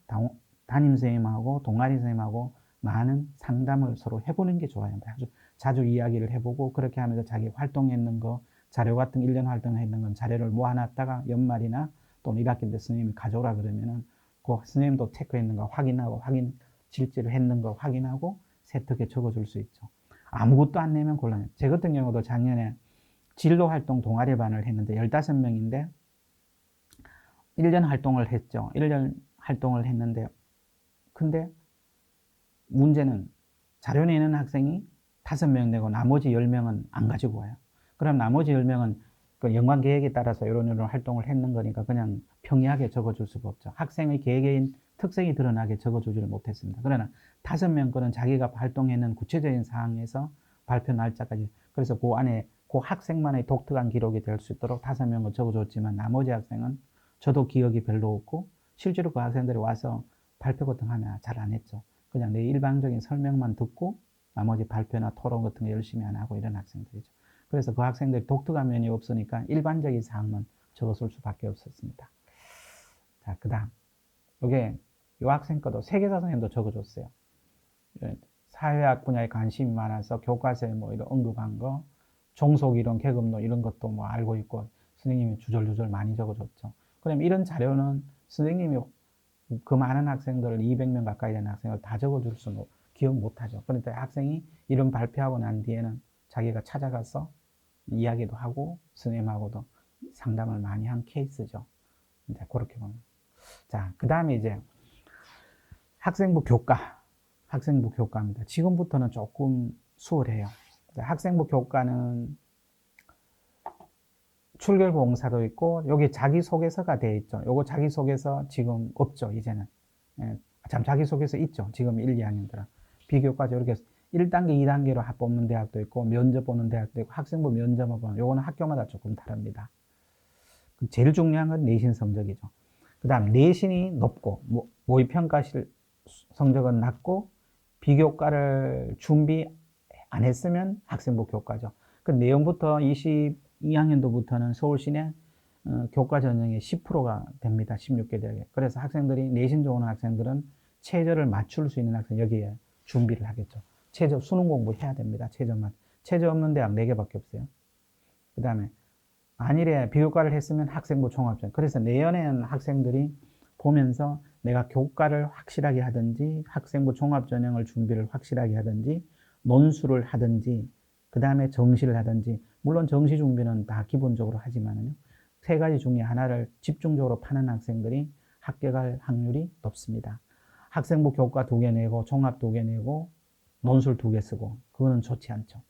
Speaker 1: 담임 선생님하고 동아리 선생님하고 많은 상담을 서로 해보는 게 좋아요. 아주 자주 이야기를 해보고 그렇게 하면서 자기 활동했는 거 자료 같은 1년 활동했는 건 자료를 모아놨다가 연말이나 또는 1학기 때 선생님이 가져오라 그러면은 그 선생님도 체크했는 거 확인하고 실제로 했는 거 확인하고 세특에 적어줄 수 있죠. 아무것도 안 내면 곤란해요. 제 같은 경우도 작년에 진로활동 동아리반을 했는데 15명인데 1년 활동을 했죠. 1년 활동을 했는데 근데 문제는 자료 내는 학생이 5명 내고 나머지 10명은 안 가지고 와요. 그럼 나머지 10명은 그 연관 계획에 따라서 이런 활동을 했는 거니까 그냥 평이하게 적어줄 수가 없죠. 학생의 계획인 특성이 드러나게 적어주지를 못했습니다. 그러나 5명 거는 자기가 활동했는 구체적인 사항에서 발표 날짜까지 그래서 그 안에 그 학생만의 독특한 기록이 될 수 있도록 5명을 적어줬지만 나머지 학생은 저도 기억이 별로 없고 실제로 그 학생들이 와서 발표 같은 거 하면 잘 안 했죠. 그냥 내 일방적인 설명만 듣고 나머지 발표나 토론 같은 거 열심히 안 하고 이런 학생들이죠. 그래서 그 학생들이 독특한 면이 없으니까 일반적인 사항만 적었을 수밖에 없었습니다. 자, 그 다음. 이게 이 학생 거도 세계사 선생님도 적어줬어요. 사회학 분야에 관심이 많아서 교과서에 뭐 이런 언급한 거, 종속이론, 계급론 이런 것도 뭐 알고 있고 선생님이 주절주절 많이 적어줬죠. 그럼 이런 자료는 선생님이 그 많은 학생들을 200명 가까이 되는 학생을 다 적어줄 수는 기억 못하죠. 그러니까 학생이 이런 발표하고 난 뒤에는 자기가 찾아가서 이야기도 하고 선생님하고도 상담을 많이 한 케이스죠. 이제 그렇게 보면. 자, 그 다음에 이제 학생부 교과입니다. 지금부터는 조금 수월해요. 학생부 교과는 출결봉사도 있고 여기 자기소개서가 되어 있죠. 요거 자기소개서 지금 없죠. 이제는. 참 자기소개서 있죠. 지금 1, 2학년들은. 비교과죠. 이렇게 1단계, 2단계로 뽑는 대학도 있고 면접 보는 대학도 있고 학생부 면접을 보는 요거는 학교마다 조금 다릅니다. 제일 중요한 건 내신 성적이죠. 그 다음 내신이 높고 모의평가실 성적은 낮고 비교과를 준비 안 했으면 학생부 교과죠. 그 내용부터 22학년도부터는 서울시내 교과 전형의 10%가 됩니다. 16개 대학에. 그래서 학생들이 내신 좋은 학생들은 최저를 맞출 수 있는 학생 여기에 준비를 하겠죠. 최저 수능 공부해야 됩니다. 최저만. 최저 없는 대학 4개밖에 없어요. 그 다음에 만일에 비교과를 했으면 학생부 종합전. 그래서 내년에는 학생들이 보면서 내가 교과를 확실하게 하든지 학생부 종합전형을 준비를 확실하게 하든지 논술을 하든지 그 다음에 정시를 하든지 물론 정시 준비는 다 기본적으로 하지만요. 3가지 중에 하나를 집중적으로 파는 학생들이 합격할 확률이 높습니다. 학생부 교과 2개 내고 종합 2개 내고 논술 2개 쓰고 그거는 좋지 않죠.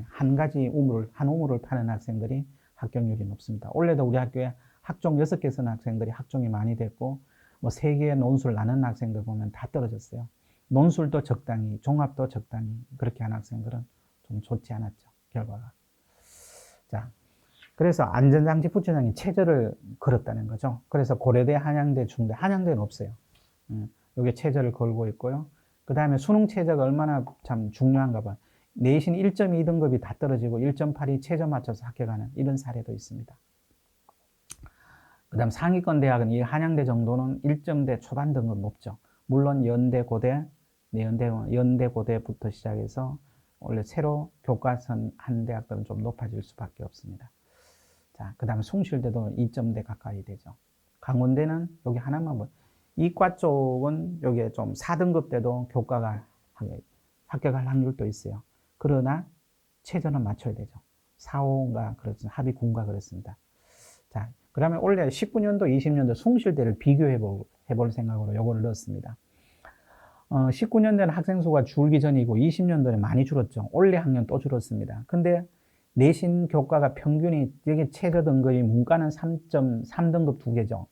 Speaker 1: 한 우물을 파는 학생들이 합격률이 높습니다. 올해도 우리 학교에 학종 6개 쓰는 학생들이 학종이 많이 됐고 뭐 3개의 논술 나눈 학생들 보면 다 떨어졌어요. 논술도 적당히 종합도 적당히 그렇게 한 학생들은 좀 좋지 않았죠. 결과가. 자, 그래서 안전장치 부처장이 최저를 걸었다는 거죠. 그래서 고려대, 한양대, 중대, 한양대는 없어요. 여기 최저를 걸고 있고요. 그 다음에 수능 최저가 얼마나 참 중요한가 봐. 내신 1.2등급이 다 떨어지고 1.8이 최저 맞춰서 합격하는 이런 사례도 있습니다. 그다음 상위권 대학은 이 한양대 정도는 1점대 초반 등급 높죠. 물론 연대, 고대, 연대, 고대부터 시작해서 원래 새로 교과선 한 대학들은 좀 높아질 수밖에 없습니다. 자, 그다음에 숭실대도 2점대 가까이 되죠. 강원대는 여기 하나만 보. 이과 쪽은 여기에 좀 4등급 때도 교과가 합격할 확률도 있어요. 그러나 최저는 맞춰야 되죠. 4, 5인가 그렇습니다. 합의 9인가 그렇습니다. 자, 그러면 올해 19년도, 20년도 숭실대를 비교해 볼 생각으로 요거를 넣었습니다. 19년도에는 학생 수가 줄기 전이고 20년도에 많이 줄었죠. 올해 학년 또 줄었습니다. 근데 내신 교과가 평균이 여기 최저 등급이 문과는 3.3등급 두 개죠.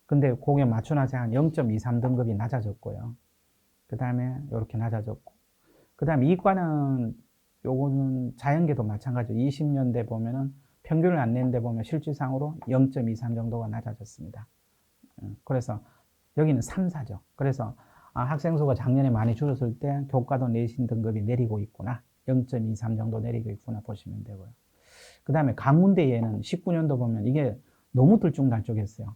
Speaker 1: 근데 거기에 맞춰놔서 한 0.23등급이 낮아졌고요. 그 다음에 이렇게 낮아졌고. 그 다음에 이과는 요거는 자연계도 마찬가지죠. 20년대 보면은 평균을 안 내는데 보면 실질상으로 0.23 정도가 낮아졌습니다. 그래서 여기는 3, 4죠. 그래서 학생 수가 작년에 많이 줄었을 때 교과도 내신 등급이 내리고 있구나. 0.23 정도 내리고 있구나 보시면 되고요. 그 다음에 강문대에는 19년도 보면 이게 너무 들쭉날쭉했어요.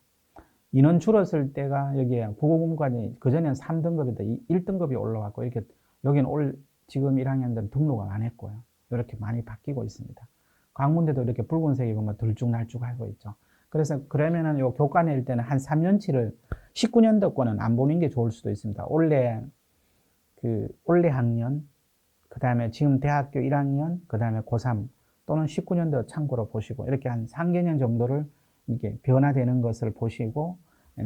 Speaker 1: 인원 줄었을 때가 여기에 국어공부까지 그전에는 3등급인데 1등급이 올라왔고 이렇게 여기는 지금 1학년들은 등록을 안 했고요. 이렇게 많이 바뀌고 있습니다. 강문대도 이렇게 붉은색이 보면 들쭉날쭉하고 있죠. 그래서 그러면은 요 교과 낼 때는 한 3년치를 19년도 거는 안 보는 게 좋을 수도 있습니다. 올해 학년, 그 다음에 지금 대학교 1학년, 그 다음에 고3 또는 19년도 참고로 보시고 이렇게 한 3개년 정도를 이게 변화되는 것을 보시고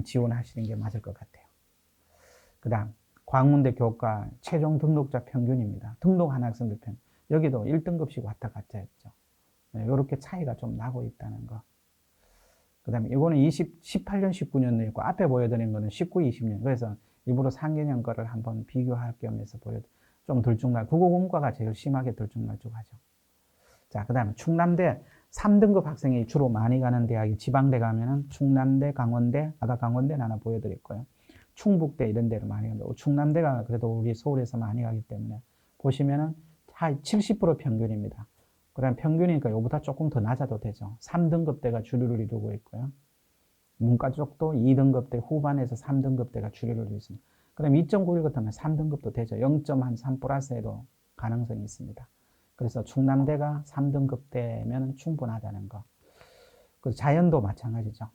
Speaker 1: 지원하시는 게 맞을 것 같아요. 그 다음 광문대 교과 최종 등록자 평균입니다. 등록한 학생들 평균. 여기도 1등급씩 왔다 갔다 했죠. 이렇게 차이가 좀 나고 있다는 거. 그 다음에 이거는 18년, 19년도 있고 앞에 보여드린 거는 19, 20년. 그래서 일부러 3개년 거를 한번 비교할 겸해서 좀 국어공과가 제일 심하게 들쭉날쭉하죠. 자, 그 다음에 충남대 3등급 학생이 주로 많이 가는 대학이 지방대 가면은 충남대, 강원대, 아까 강원대는 하나 보여드렸고요. 충북대 이런 데를 많이 간다. 충남대가 그래도 우리 서울에서 많이 가기 때문에 보시면은 한 70% 평균입니다. 그 다음 평균이니까 이거보다 조금 더 낮아도 되죠. 3등급대가 주류를 이루고 있고요. 문과 쪽도 2등급대 후반에서 3등급대가 주류를 이루고 있습니다. 그 다음 2.91 같으면 3등급도 되죠. 0.3 플러스에도 가능성이 있습니다. 그래서 충남대가 3등급대면 충분하다는 거. 그 자연도 마찬가지죠.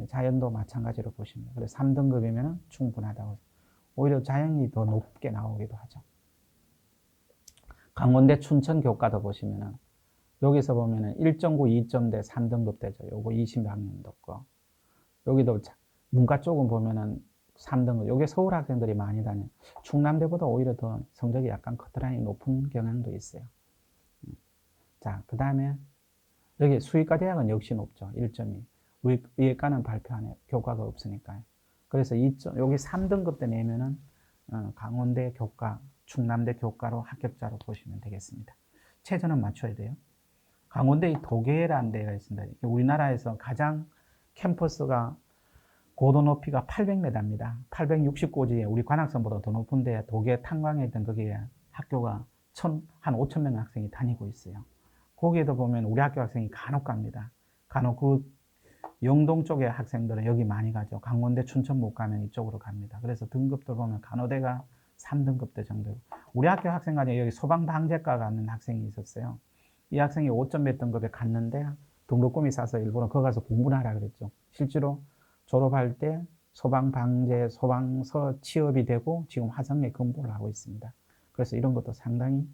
Speaker 1: 자연도 마찬가지로 보시면 돼요. 그래서 3등급이면 충분하다고. 오히려 자연이 더 높게 나오기도 하죠. 강원대 춘천 교과도 보시면은 여기서 보면은 1.9, 2점대 3등급대죠. 요거 20학년도 거. 여기도 문과 쪽은 보면은 3등급. 요게 서울 학생들이 많이 다녀요. 충남대보다 오히려 더 성적이 약간 커트라인이 높은 경향도 있어요. 자, 그 다음에 여기 수의과 대학은 역시 높죠. 1점이. 의예과는 발표 안 해요. 교과가 없으니까요. 그래서 여기 3등급 때 내면은 강원대 교과, 충남대 교과로 합격자로 보시면 되겠습니다. 최저는 맞춰야 돼요. 강원대 도계라는 데가 있습니다. 우리나라에서 가장 캠퍼스가 고도 높이가 800m입니다. 869지에 우리 관악산보다 더 높은데 도계 탄광에 있던 거기에 학교가 한 5,000명 학생이 다니고 있어요. 거기에도 보면 우리 학교 학생이 간혹 갑니다. 간혹 영동 쪽의 학생들은 여기 많이 가죠. 강원대 춘천 못 가면 이쪽으로 갑니다. 그래서 등급들 보면 간호대가 3등급대 정도. 우리 학교 학생 중에 여기 소방방재과 가는 학생이 있었어요. 이 학생이 5점 몇 등급에 갔는데 등록금이 싸서 일부러 거기 가서 공부를 하라 그랬죠. 실제로 졸업할 때 소방방재, 소방서 취업이 되고 지금 화성에 근무를 하고 있습니다. 그래서 이런 것도 상당히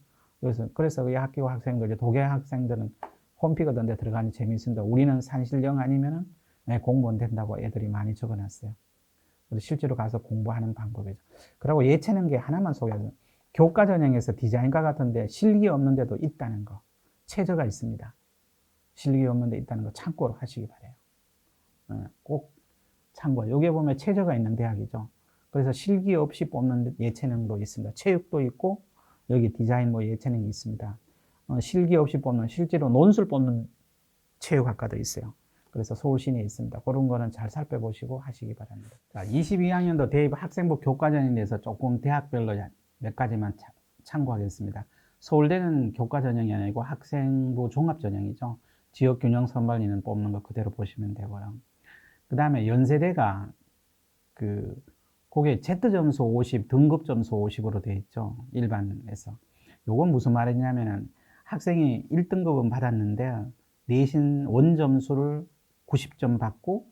Speaker 1: 그래서 이 학교 학생들, 도계 학생들은 홈피 같은 데 들어가니 재미있습니다. 우리는 산실령 아니면은 공무원 된다고 애들이 많이 적어놨어요. 실제로 가서 공부하는 방법이죠. 그리고 예체능계 하나만 소개해서 교과 전형에서 디자인과 같은데 실기 없는 데도 있다는 거. 최저가 있습니다. 실기 없는 데 있다는 거 참고로 하시기 바라요. 꼭 참고. 여기에 보면 최저가 있는 대학이죠. 그래서 실기 없이 뽑는 예체능도 있습니다. 체육도 있고 여기 디자인 예체능이 있습니다. 실기 없이 뽑는 실제로 논술 뽑는 체육학과도 있어요. 그래서 서울 시내에 있습니다. 그런 거는 잘 살펴보시고 하시기 바랍니다. 자, 22학년도 대입 학생부 교과전에 대해서 조금 대학별로 몇 가지만 참고하겠습니다. 서울대는 교과전형이 아니고 학생부 종합전형이죠. 지역균형 선발인은 뽑는 거 그대로 보시면 되고요. 그 다음에 연세대가 그게 Z 점수 50, 등급 점수 50으로 되어 있죠. 일반에서. 요건 무슨 말이냐면은 학생이 1등급은 받았는데 내신 원점수를 90점 받고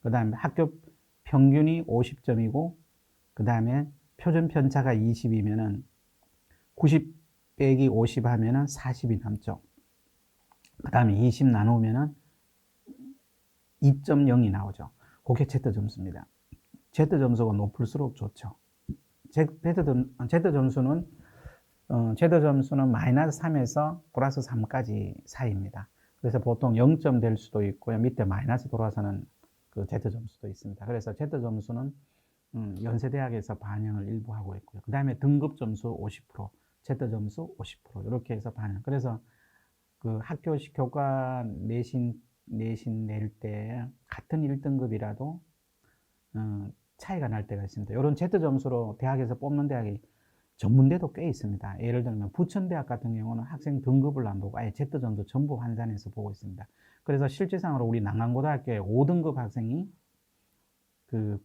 Speaker 1: 그 다음에 학교 평균이 50점이고 그 다음에 표준 편차가 20이면은 90 빼기 50 하면은 40이 남죠. 그 다음에 20 나누면은 2.0이 나오죠. 그게 Z 점수입니다. Z 점수가 높을수록 좋죠. Z 점수는 마이너스 3에서 플러스 3까지 사이입니다. 그래서 보통 0점 될 수도 있고요. 밑에 마이너스 돌아서는 그 Z 점수도 있습니다. 그래서 Z 점수는 연세대학에서 반영을 일부 하고 있고요. 그 다음에 등급 점수 50%, Z 점수 50% 이렇게 해서 반영. 그래서 그 학교식 교과 내신 낼 때 같은 1등급이라도 차이가 날 때가 있습니다. 이런 Z 점수로 대학에서 뽑는 대학이 전문대도 꽤 있습니다. 예를 들면 부천대학 같은 경우는 학생 등급을 안 보고 아예 Z 점수 전부 환산해서 보고 있습니다. 그래서 실질상으로 우리 난강고등학교에 5등급 학생이 그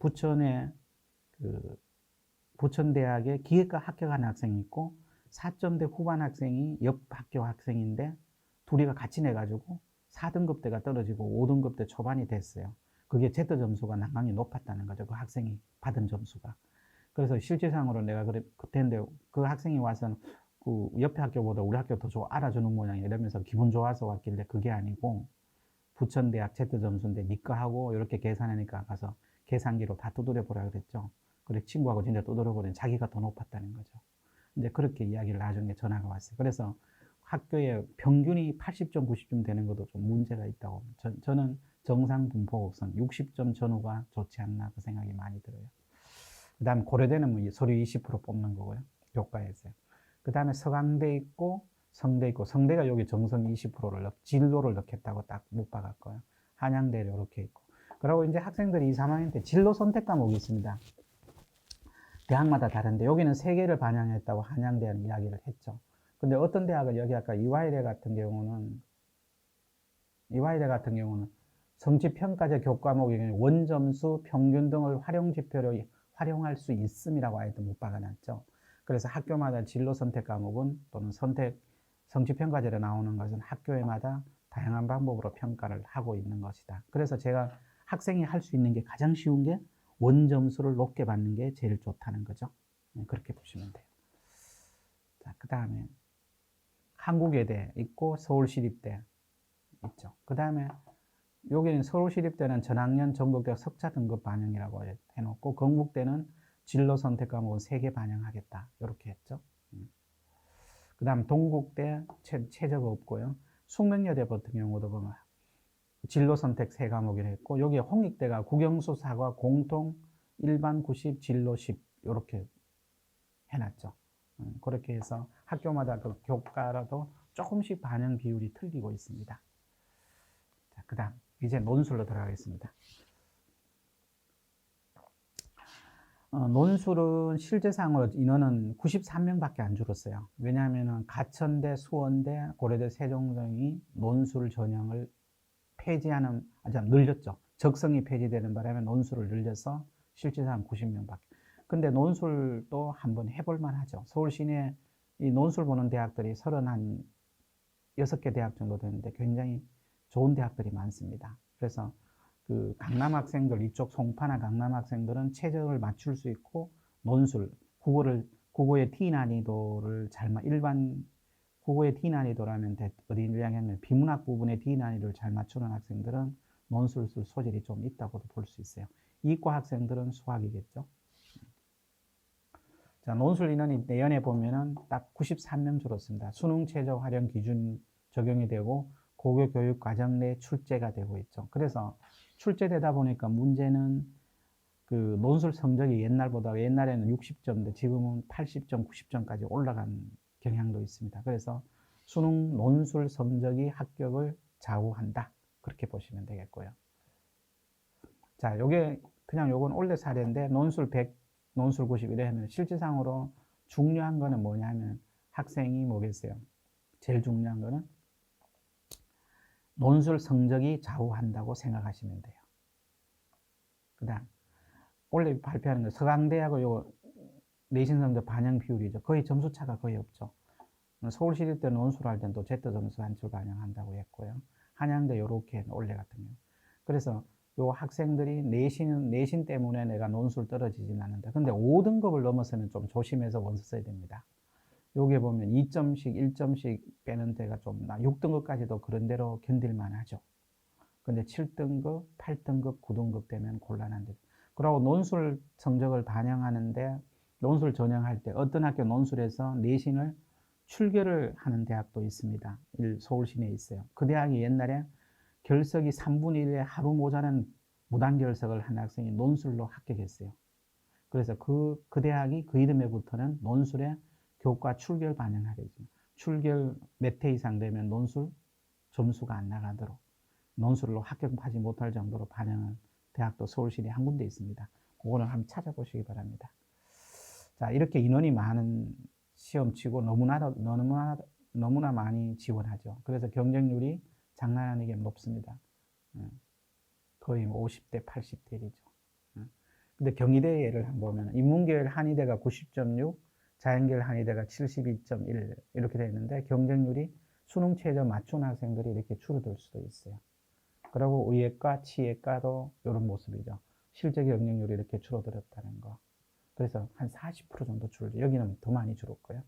Speaker 1: 부천대학의 기계과 합격한 학생이 있고 4점대 후반 학생이 옆 학교 학생인데 둘이가 같이 내가지고 4등급대가 떨어지고 5등급대 초반이 됐어요. 그게 Z 점수가 난강히 높았다는 거죠. 그 학생이 받은 점수가. 그래서 실질상으로 내가 그때인데 그 학생이 와서 그 옆에 학교보다 우리 학교 더 알아주는 모양이야 이러면서 기분 좋아서 왔길래 그게 아니고 부천대학 Z 점수인데 니꺼 하고 이렇게 계산하니까 가서 계산기로 다 두드려 보라 그랬죠. 그래 친구하고 진짜 두드려 보니 자기가 더 높았다는 거죠. 근데 그렇게 이야기를 나중에 전화가 왔어요. 그래서 학교에 평균이 80점, 90점 되는 것도 좀 문제가 있다고. 저는 정상 분포 곡선 60점 전후가 좋지 않나 그 생각이 많이 들어요. 그 다음에 고려대는 뭐 서류 20% 뽑는 거고요. 교과에서요. 그 다음에 서강대 있고 성대 있고 성대가 여기 정성 20%를 진로를 넣겠다고 딱 못 박았고요. 한양대를 이렇게 있고. 그리고 이제 학생들이 2, 3학년 때 진로 선택 과목이 있습니다. 대학마다 다른데 여기는 3개를 반영했다고 한양대는 이야기를 했죠. 근데 어떤 대학은 여기 아까 이화여대 같은 경우는 성취평가제 교과목이 원점수, 평균 등을 활용지표로 활용할 수 있음이라고 아예 못 박아놨죠. 그래서 학교마다 진로 선택 과목은 또는 성취평가제로 나오는 것은 학교에마다 다양한 방법으로 평가를 하고 있는 것이다. 그래서 제가 학생이 할 수 있는 게 가장 쉬운 게 원점수를 높게 받는 게 제일 좋다는 거죠. 그렇게 보시면 돼요. 자, 그 다음에 한국외대 있고 서울시립대 있죠. 그 다음에 여기는 서울시립대는 전학년 전국대 석차 등급 반영이라고 해놓고 건국대는 진로 선택 과목은 3개 반영하겠다 이렇게 했죠. 그 다음 동국대 최저가 없고요. 숙명여대 같은 경우도 보면 진로 선택 3과목을 했고 여기에 홍익대가 국영수 사과 공통 일반 90 진로 10 이렇게 해놨죠. 그렇게 해서 학교마다 그 교과라도 조금씩 반영 비율이 틀리고 있습니다. 자, 그 다음 이제 논술로 들어가겠습니다. 논술은 실제상으로 인원은 93명밖에 안 줄었어요. 왜냐하면 가천대, 수원대, 고려대, 세종대이 논술 전형을 늘렸죠. 적성이 폐지되는 바람에 논술을 늘려서 실제상 90명밖에. 근데 논술도 한번 해볼만 하죠. 서울 시내 이 논술 보는 대학들이 36개 대학 정도 되는데 굉장히 좋은 대학들이 많습니다. 그래서 그 강남 학생들, 이쪽 송파나 강남 학생들은 최저를 맞출 수 있고 논술, 국어의 T 난이도를 일반 국어의 D 난이도라면 어디 이야기하면 비문학 부분의 D 난이도를 잘 맞추는 학생들은 논술 쓸 소질이 좀 있다고도 볼 수 있어요. 이과 학생들은 수학이겠죠. 자, 논술 인원이 내년에 보면은 딱 93명 줄었습니다. 수능 최저 활용 기준 적용이 되고 고교 교육 과정 내 출제가 되고 있죠. 그래서 출제되다 보니까 문제는 그 논술 성적이 옛날에는 60점인데 지금은 80점, 90점까지 올라간 경향도 있습니다. 그래서 수능 논술 성적이 합격을 좌우한다. 그렇게 보시면 되겠고요. 자, 요건 올해 사례인데 논술 100, 논술 90 이래 하면 실질상으로 중요한 거는 뭐냐면 학생이 뭐겠어요? 제일 중요한 거는 논술 성적이 좌우한다고 생각하시면 돼요. 그다음 원래 발표하는 거 서강대하고 요 내신 성적 반영 비율이죠. 거의 점수 차가 거의 없죠. 서울시립대 논술을 할 때는 또 Z 점수 한출 반영한다고 했고요. 한양대 요렇게 올해 같은 경우. 그래서 요 학생들이 내신 때문에 내가 논술 떨어지진 않는다. 근데 5등급을 넘어서면 좀 조심해서 원서 써야 됩니다. 여기에 보면 2점씩, 1점씩 빼는 데가 좀 6등급까지도 그런 대로 견딜만 하죠. 근데 7등급, 8등급, 9등급 되면 곤란한데. 그리고 논술 성적을 반영하는데 논술 전형할 때 어떤 학교 논술에서 내신을 출결을 하는 대학도 있습니다. 서울 시내에 있어요. 그 대학이 옛날에 결석이 3분의 1에 하루 모자란 무단결석을 한 학생이 논술로 합격했어요. 그래서 그 대학이 그 이름에 붙어는 논술에 교과 출결 반영하게 되죠. 출결 몇 회 이상 되면 논술 점수가 안 나가도록 논술로 합격하지 못할 정도로 반영한 대학도 서울시내 한 군데 있습니다. 그거는 한번 찾아보시기 바랍니다. 자, 이렇게 인원이 많은 시험치고 너무나 많이 지원하죠. 그래서 경쟁률이 장난 아니게 높습니다. 거의 50대, 80대 1이죠. 근데 경희대 예를 한번 보면 인문계열 한의대가 90.6, 자연계열 한의대가 72.1 이렇게 되어 있는데 경쟁률이 수능 최저 맞춘 학생들이 이렇게 줄어들 수도 있어요. 그리고 의예과, 치예과도 이런 모습이죠. 실제 경쟁률이 이렇게 줄어들었다는 거. 그래서 한 40% 정도 줄죠. 여기는 더 많이 줄었고요.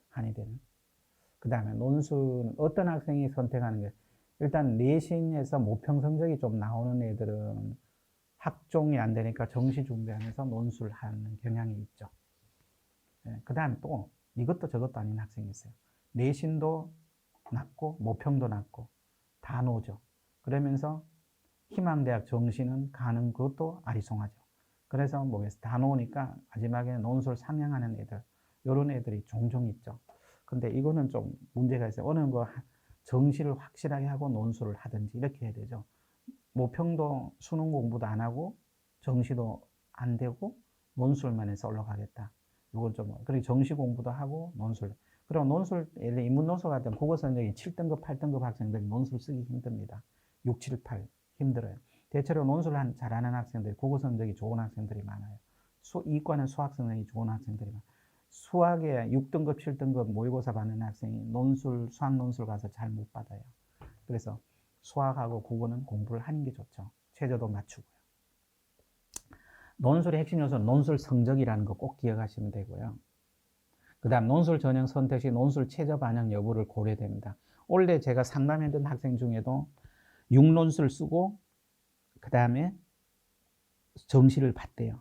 Speaker 1: 한의대는. 그 다음에 논술은 어떤 학생이 선택하는 게 일단 내신에서 모평 성적이 좀 나오는 애들은 학종이 안 되니까 정시 준비하면서 논술 하는 경향이 있죠. 그 다음에 또 이것도 저것도 아닌 학생이 있어요. 내신도 낮고 모평도 낮고 다 노죠. 그러면서 희망대학 정시는 가는 것도 아리송하죠. 그래서 다 놓으니까 마지막에 논술 상향하는 애들, 이런 애들이 종종 있죠. 근데 이거는 좀 문제가 있어요. 어느 거 정시를 확실하게 하고 논술을 하든지 이렇게 해야 되죠. 모평도 수능 공부도 안 하고 정시도 안 되고 논술만 해서 올라가겠다. 이건 좀 그리고 정시 공부도 하고 논술. 그리고 논술 예를 들어 인문 논술 같은 국어 성적이 7등급, 8등급 학생들이 논술 쓰기 힘듭니다. 6, 7, 8 힘들어요. 대체로 논술을 잘하는 학생들이 국어 성적이 좋은 학생들이 많아요. 이과는 수학 성적이 좋은 학생들이 많아요. 수학에 6등급, 7등급 모의고사 받는 학생이 수학 논술 가서 잘 못 받아요. 그래서 수학하고 국어는 공부를 하는 게 좋죠. 최저도 맞추고요. 논술의 핵심 요소는 논술 성적이라는 거 꼭 기억하시면 되고요. 그 다음 논술 전형 선택 시 논술 최저 반영 여부를 고려됩니다. 원래 제가 상담했던 학생 중에도 6논술 쓰고 그 다음에 정시를 봤대요.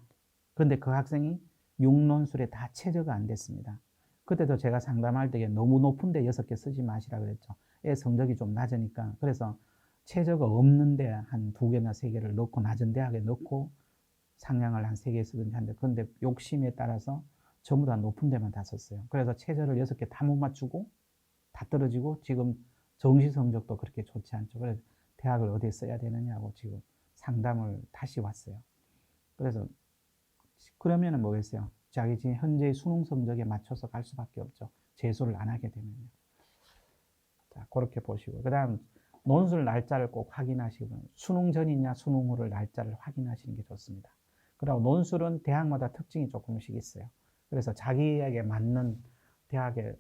Speaker 1: 그런데 그 학생이 6논술에 다 최저가 안 됐습니다. 그때도 제가 상담할 때 너무 높은데 6개 쓰지 마시라 그랬죠. 애 성적이 좀 낮으니까. 그래서 최저가 없는데 한 2개나 3개를 넣고 낮은 대학에 넣고 상향을 한 3개 쓰든지 한데 그런데 욕심에 따라서 전부 다 높은 데만 다 썼어요. 그래서 최저를 6개 다 못 맞추고 다 떨어지고 지금 정시 성적도 그렇게 좋지 않죠. 그래서 대학을 어디에 써야 되느냐고 지금 상담을 다시 왔어요. 그래서 그러면은 뭐겠어요? 자기 지금 현재 수능 성적에 맞춰서 갈 수밖에 없죠. 재수를 안 하게 되면요. 자, 그렇게 보시고. 그 다음, 논술 날짜를 꼭 확인하시고, 수능 전이냐, 수능 후를 날짜를 확인하시는 게 좋습니다. 그리고 논술은 대학마다 특징이 조금씩 있어요. 그래서 자기에게 맞는 대학을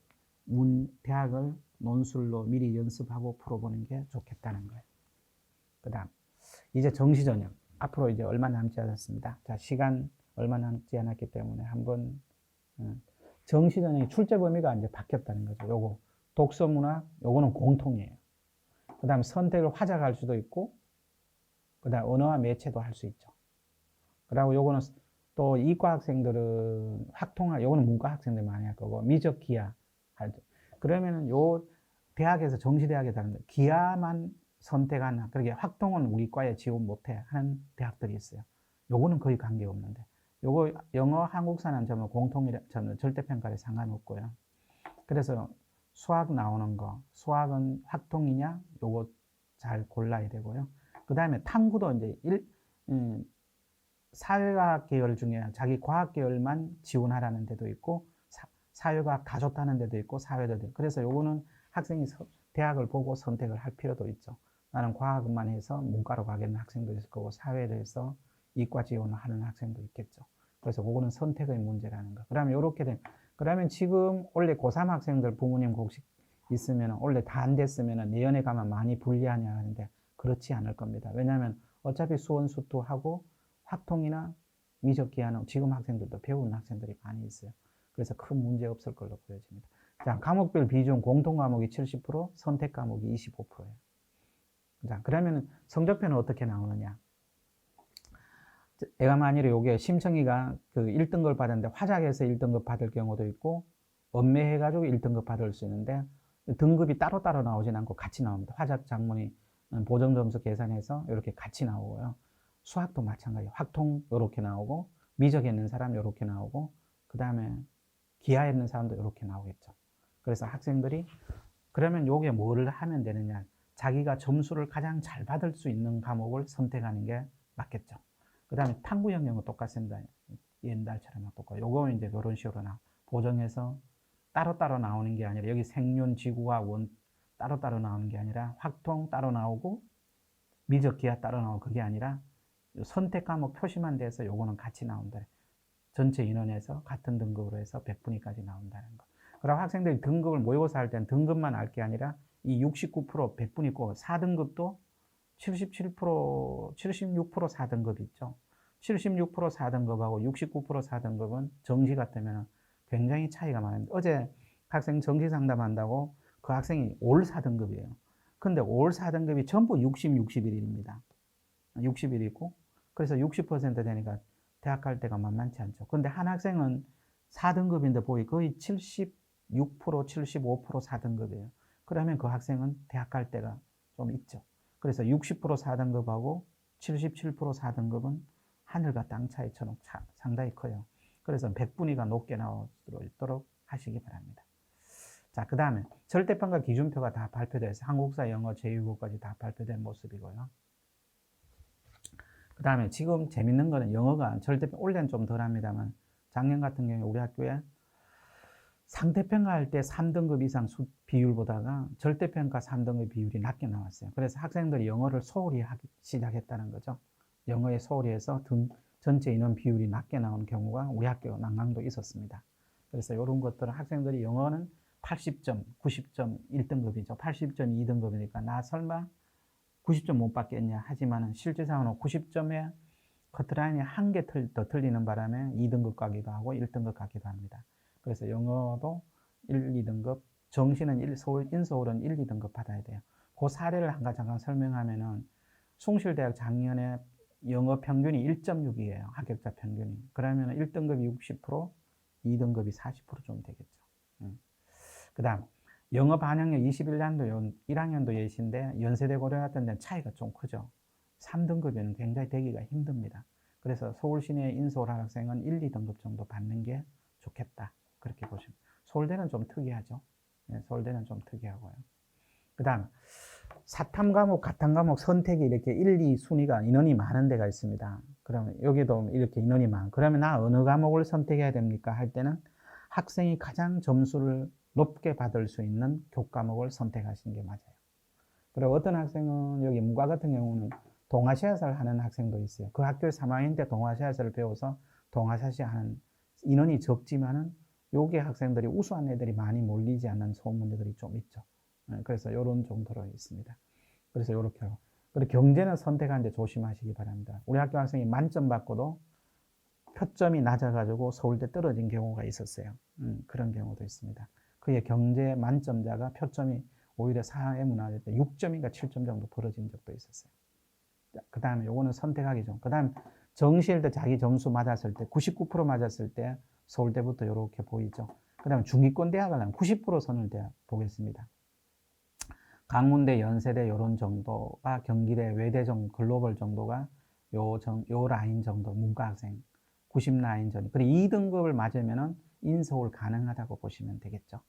Speaker 1: 논술로 미리 연습하고 풀어보는 게 좋겠다는 거예요. 그 다음, 이제 정시 전형. 앞으로 이제 얼마 남지 않았습니다. 자, 시간 얼마 남지 않았기 때문에 한번 정시 전형의 출제 범위가 이제 바뀌었다는 거죠. 요거 독서 문학 요거는 공통이에요. 그다음 선택을 화작할 수도 있고 그다음 언어와 매체도 할 수 있죠. 그리고 요거는 또 이과 학생들은 학통학 요거는 문과 학생들 많이 할 거고 미적 기하 하죠. 그러면은 요 대학에서 정시대학에 다른데 기하만 선택하는 그렇게 학통은 우리 과에 지원 못해 하는 대학들이 있어요. 요거는 거의 관계 없는데 요거 영어 한국사는 저는 절대평가에 상관없고요. 그래서 수학 나오는 거 수학은 학통이냐 요거 잘 골라야 되고요. 그 다음에 탐구도 이제 사회과학 계열 중에 자기 과학 계열만 지원하라는 데도 있고 사회과학 다 좋다는 데도 있고 사회도 있고 그래서 요거는 학생이 대학을 보고 선택을 할 필요도 있죠. 나는 과학만 해서 문과로 가겠는 학생도 있을 거고 사회에 대해서 이과 지원을 하는 학생도 있겠죠. 그래서 그거는 선택의 문제라는 거. 그러면 이렇게 된, 그러면 지금 원래 고3 학생들 부모님 혹시 있으면 원래 다 안 됐으면 내년에 가면 많이 불리하냐 하는데 그렇지 않을 겁니다. 왜냐하면 어차피 수원 수투하고 확통이나 미적기하는 지금 학생들도 배우는 학생들이 많이 있어요. 그래서 큰 문제 없을 걸로 보여집니다. 자, 과목별 비중 공통 과목이 70%, 선택 과목이 25%예요. 자, 그러면 성적표는 어떻게 나오느냐? 애가 만일에 요게 심청이가 그 1등급을 받았는데 화작해서 1등급 받을 경우도 있고 엄매해가지고 1등급 받을 수 있는데 등급이 따로따로 나오진 않고 같이 나옵니다. 화작 작문이 보정점수 계산해서 이렇게 같이 나오고요. 수학도 마찬가지예요. 확통 이렇게 나오고 미적에 있는 사람 이렇게 나오고 그 다음에 기하에 있는 사람도 이렇게 나오겠죠. 그래서 학생들이 그러면 요게 뭐를 하면 되느냐, 자기가 점수를 가장 잘 받을 수 있는 과목을 선택하는 게 맞겠죠. 그 다음에 탐구 영역은 똑같습니다. 옛날처럼 똑같고 요거 이제 이런 식으로 보정해서 따로따로 나오는 게 아니라 여기 생륜, 지구와 원 따로따로 나오는 게 아니라 확통 따로 나오고 미적, 기하 따로 나오고 그게 아니라 선택 과목 표시만 돼서 요거는 같이 나온다. 전체 인원에서 같은 등급으로 해서 100분위까지 나온다는 거. 그럼 학생들이 등급을 모의고사 할 때는 등급만 알 게 아니라 이 69% 100분 있고 4등급도 77%, 76% 4등급 있죠. 76% 4등급하고 69% 4등급은 정시 같으면 굉장히 차이가 많은데 어제 학생 정시 상담한다고 그 학생이 올 4등급이에요. 근데 올 4등급이 전부 60, 61입니다. 60일 있고 그래서 60% 되니까 대학 갈 때가 만만치 않죠. 근데 한 학생은 4등급인데 보이 거의 76%, 75% 4등급이에요. 그러면 그 학생은 대학 갈 때가 좀 있죠. 그래서 60% 4등급하고 77% 4등급은 하늘과 땅 차이처럼 상당히 커요. 그래서 100분위가 높게 나올 수 있도록 하시기 바랍니다. 자, 그 다음에 절대평가 기준표가 다 발표돼서 한국사, 영어, 제2국어까지 다 발표된 모습이고요. 그 다음에 지금 재밌는 거는 영어가 올해는 좀 덜 합니다만 작년 같은 경우에 우리 학교에 상대평가할 때 3등급 이상 비율보다가 절대평가 3등급 비율이 낮게 나왔어요. 그래서 학생들이 영어를 소홀히 하기 시작했다는 거죠. 영어에 소홀히 해서 전체 인원 비율이 낮게 나온 경우가 우리 학교 난강도 있었습니다. 그래서 이런 것들은 학생들이 영어는 80점, 90점 1등급이죠. 80점 2등급이니까 나 설마 90점 못 받겠냐 하지만 실질상으로 90점에 커트라인이 한 개 더 틀리는 바람에 2등급 가기도 하고 1등급 가기도 합니다. 그래서 영어도 1, 2등급, 정시는 인서울은 1, 2등급 받아야 돼요. 그 사례를 한 가지 잠깐 설명하면은 숭실대학 작년에 영어 평균이 1.6이에요. 합격자 평균이. 그러면 1등급이 60%, 2등급이 40%좀 되겠죠. 그 다음 영어 반영력 21년도 1학년도 예시인데 연세대 고려 같은 데는 차이가 좀 크죠. 3등급에는 굉장히 되기가 힘듭니다. 그래서 서울 시내 인서울 학생은 1, 2등급 정도 받는 게 좋겠다. 그렇게 보시면. 서울대는 좀 특이하죠. 네, 서울대는 좀 특이하고요. 그 다음 사탐 과목, 가탐 과목 선택이 이렇게 1, 2 순위가 인원이 많은 데가 있습니다. 그러면 여기도 이렇게 인원이 그러면 나 어느 과목을 선택해야 됩니까? 할 때는 학생이 가장 점수를 높게 받을 수 있는 교과목을 선택하시는 게 맞아요. 그리고 어떤 학생은 여기 문과 같은 경우는 동아시아사를 하는 학생도 있어요. 그 학교 3학년 때 동아시아사를 배워서 동아시아 하는 인원이 적지만은 요게 학생들이 우수한 애들이 많이 몰리지 않는 소문들이 좀 있죠. 그래서 이런 정도로 있습니다. 그래서 이렇게 하고. 그리고 경제는 선택하는데 조심하시기 바랍니다. 우리 학교 학생이 만점 받고도 표점이 낮아가지고 서울대 떨어진 경우가 있었어요. 그런 경우도 있습니다. 그의 경제 만점자가 표점이 오히려 사회문화에 6점인가 7점 정도 벌어진 적도 있었어요. 그 다음에 요거는 선택하기 전. 그 다음 정시일 때 자기 점수 맞았을 때 99% 맞았을 때 서울대부터 이렇게 보이죠. 그 다음에 중위권 대학을 하면 90% 선을 보겠습니다. 강문대, 연세대 요런 정도가 경기대, 외대 정도, 글로벌 정도가 요 라인 정도 문과 학생 90 라인 전. 그리고 2등급을 맞으면은 인서울 가능하다고 보시면 되겠죠.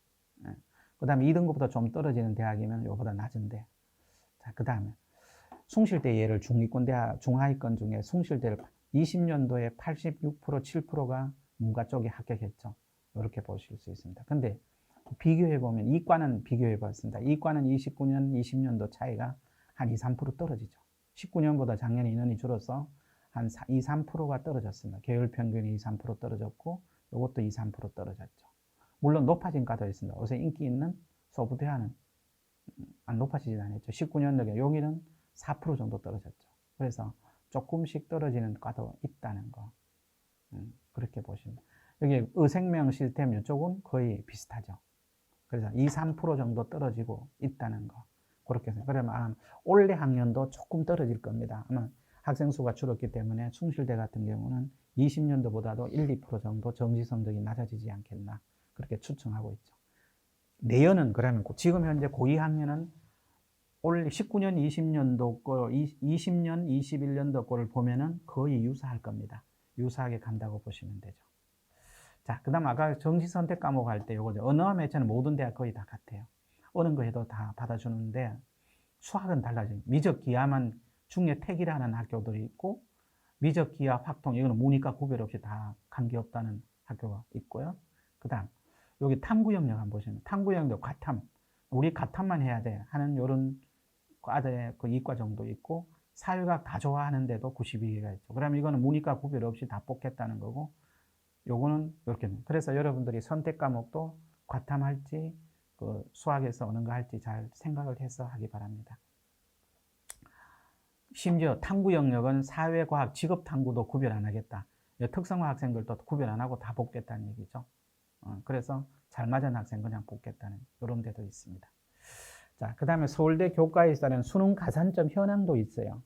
Speaker 1: 그 다음에 2등급보다 좀 떨어지는 대학이면 요보다 낮은데. 자, 그 다음에 숭실대 예를 중위권 대학, 중하위권 중에 숭실대를 20년도에 86%, 7%가 문과 쪽에 합격했죠. 이렇게 보실 수 있습니다. 근데 비교해보면 이과는 비교해봤습니다. 이과는 29년, 20년도 차이가 한 2, 3% 떨어지죠. 19년보다 작년에 인원이 줄어서 한 2, 3%가 떨어졌습니다. 계열 평균이 2, 3% 떨어졌고 이것도 2, 3% 떨어졌죠. 물론 높아진 과도 있습니다. 요새 인기 있는 소프트웨어는 안 높아지진 않았죠. 19년도에 여기는 4% 정도 떨어졌죠. 그래서 조금씩 떨어지는 과도 있다는 거. 그렇게 보시면 여기 의생명 시스템 이쪽은 거의 비슷하죠. 그래서 2, 3% 정도 떨어지고 있다는 거. 그렇게 생각해요. 그러면 올해 학년도 조금 떨어질 겁니다. 아마 학생 수가 줄었기 때문에 숭실대 같은 경우는 20년도보다도 1, 2% 정도 정시 성적이 낮아지지 않겠나 그렇게 추정하고 있죠. 내년은 그러면 지금 현재 고2 학년은 올 19년, 20년도 거, 20년, 21년도 거를 보면은 거의 유사할 겁니다. 유사하게 간다고 보시면 되죠. 자, 그 다음 아까 정시 선택 과목 할 때 요거죠. 언어와 매체는 모든 대학 거의 다 같아요. 어느 거 해도 다 받아주는데 수학은 달라져요. 미적 기하만 중에 택이라는 학교들이 있고 미적 기하 확통 이거는 문이과 구별 없이 다 관계없다는 학교가 있고요. 그 다음 여기 탐구 영역 한번 보시면 탐구 영역 과탐 우리 과탐만 해야 돼 하는 요런 과대 그 이과 정도 있고 사회학 다 좋아하는데도 92개가 있죠. 그러면 이거는 문이과 구별 없이 다 뽑겠다는 거고 요거는 이렇게. 그래서 여러분들이 선택 과목도 과탐할지 그 수학에서 어느 거 할지 잘 생각을 해서 하기 바랍니다. 심지어 탐구 영역은 사회과학, 직업탐구도 구별 안 하겠다. 특성화 학생들도 구별 안 하고 다 뽑겠다는 얘기죠. 그래서 잘 맞은 학생 그냥 뽑겠다는 이런 데도 있습니다. 자, 그 다음에 서울대 교과에 따른 수능 가산점 현황도 있어요.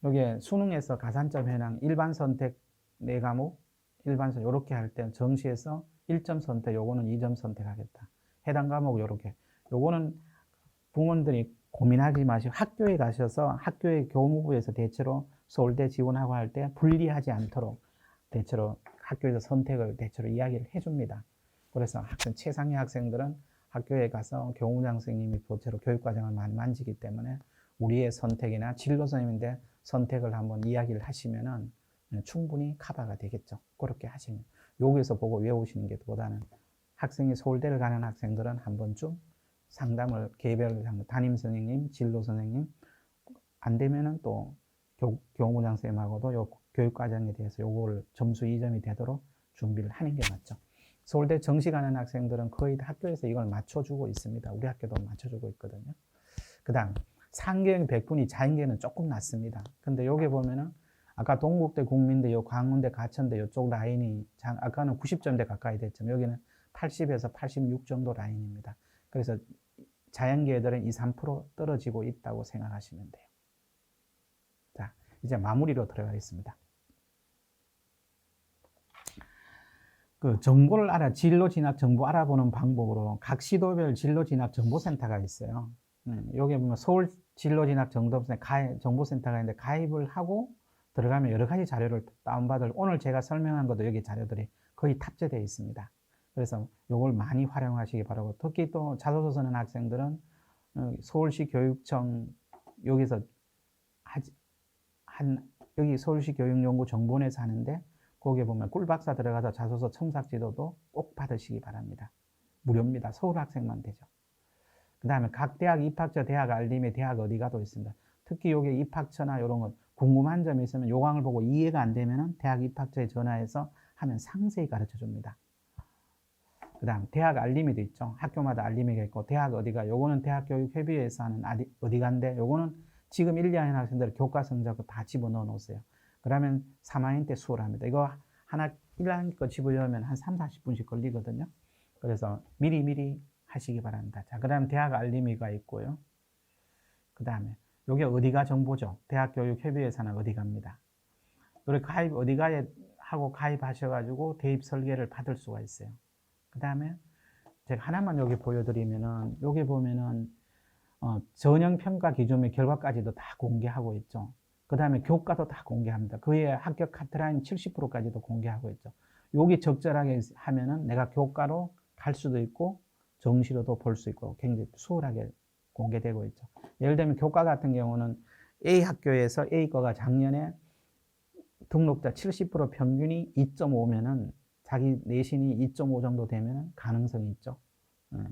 Speaker 1: 여기 수능에서 가산점 현황, 일반 선택 4과목, 일반 선택 이렇게 할 때 정시에서 1점 선택, 요거는 2점 선택하겠다. 해당 과목 요렇게. 요거는 부모님들이 고민하지 마시고 학교에 가셔서 학교의 교무부에서 대체로 서울대 지원하고 할 때 불리하지 않도록 대체로 학교에서 선택을 대체로 이야기를 해줍니다. 그래서 학생 최상위 학생들은 학교에 가서 교무장 선생님이 대체로 교육과정을 많이 만지기 때문에 우리의 선택이나 진로 선생님인데 선택을 한번 이야기를 하시면은 충분히 커버가 되겠죠. 그렇게 하시면 여기서 보고 외우시는 게 보다는 학생이 서울대를 가는 학생들은 한 번쯤 상담을 개별 담임 선생님, 진로 선생님 안 되면은 또 교무장 선생님하고도 요 교육 과정에 대해서 요걸 점수 2점이 되도록 준비를 하는 게 맞죠. 서울대 정시 가는 학생들은 거의 학교에서 이걸 맞춰주고 있습니다. 우리 학교도 맞춰주고 있거든요. 그 다음 상계형 100분위 자인계는 조금 낮습니다. 근데 여기 보면은 아까 동국대, 국민대, 요 광운대, 가천대 이쪽 라인이 아까는 90점대 가까이 됐죠. 여기는 80에서 86 정도 라인입니다. 그래서 자연계들은 2, 3% 떨어지고 있다고 생각하시면 돼요. 자, 이제 마무리로 들어가겠습니다. 그 정보를 진로 진학 정보 알아보는 방법으로 각 시도별 진로 진학 정보센터가 있어요. 여기 보면 서울 진로 진학 정보센터가 있는데 가입을 하고 들어가면 여러 가지 자료를 다운받을 오늘 제가 설명한 것도 여기 자료들이 거의 탑재되어 있습니다. 그래서 이걸 많이 활용하시기 바라고 특히 또 자소서 쓰는 학생들은 서울시 교육청 여기서 여기 서울시 교육연구 정보원에서 하는데 거기에 보면 꿀박사 들어가서 자소서 첨삭 지도도 꼭 받으시기 바랍니다. 무료입니다. 서울 학생만 되죠. 그 다음에 각 대학 입학처 대학 알림에 대학 어디가도 있습니다. 특히 여기 입학처나 이런 것 궁금한 점이 있으면 요강을 보고 이해가 안 되면 대학 입학처에 전화해서 하면 상세히 가르쳐 줍니다. 그 다음 대학 알림이도 있죠. 학교마다 알림이가 있고 대학 어디가 요거는 대학교육협의회에서 하는 어디간데 요거는 지금 1, 2학년 학생들 교과 성적을 다 집어넣어 놓으세요. 그러면 3학년 때 수월합니다. 이거 하나 1학년 거 집으려면 한 3, 40분씩 걸리거든요. 그래서 미리 하시기 바랍니다. 자, 그 다음 대학 알림이가 있고요. 그 다음에 요게 어디가 정보죠. 대학교육협의회에서는 어디갑니다. 그리고 가입 어디가에 하고 가입하셔가지고 대입 설계를 받을 수가 있어요. 그 다음에 제가 하나만 여기 보여드리면은 여기 보면은 전형평가 기준의 결과까지도 다 공개하고 있죠. 그 다음에 교과도 다 공개합니다. 그의 합격 카트라인 70%까지도 공개하고 있죠. 여기 적절하게 하면은 내가 교과로 갈 수도 있고 정시로도 볼 수 있고 굉장히 수월하게 공개되고 있죠. 예를 들면 교과 같은 경우는 A 학교에서 A과가 작년에 등록자 70% 평균이 2.5면은 자기 내신이 2.5 정도 되면 가능성이 있죠.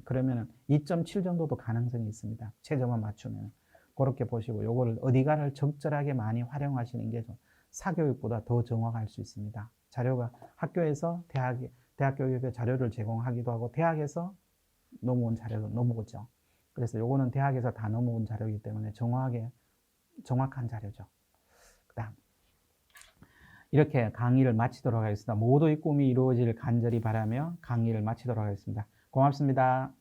Speaker 1: 그러면 2.7 정도도 가능성이 있습니다. 최저만 맞추면. 그렇게 보시고 요거를 어디가를 적절하게 많이 활용하시는 게 좀 사교육보다 더 정확할 수 있습니다. 자료가 학교에서 대학 교육에 자료를 제공하기도 하고 대학에서 넘어온 자료도 넘어오죠. 그래서 요거는 대학에서 다 넘어온 자료이기 때문에 정확한 자료죠. 그다음 이렇게 강의를 마치도록 하겠습니다. 모두의 꿈이 이루어지길 간절히 바라며 강의를 마치도록 하겠습니다. 고맙습니다.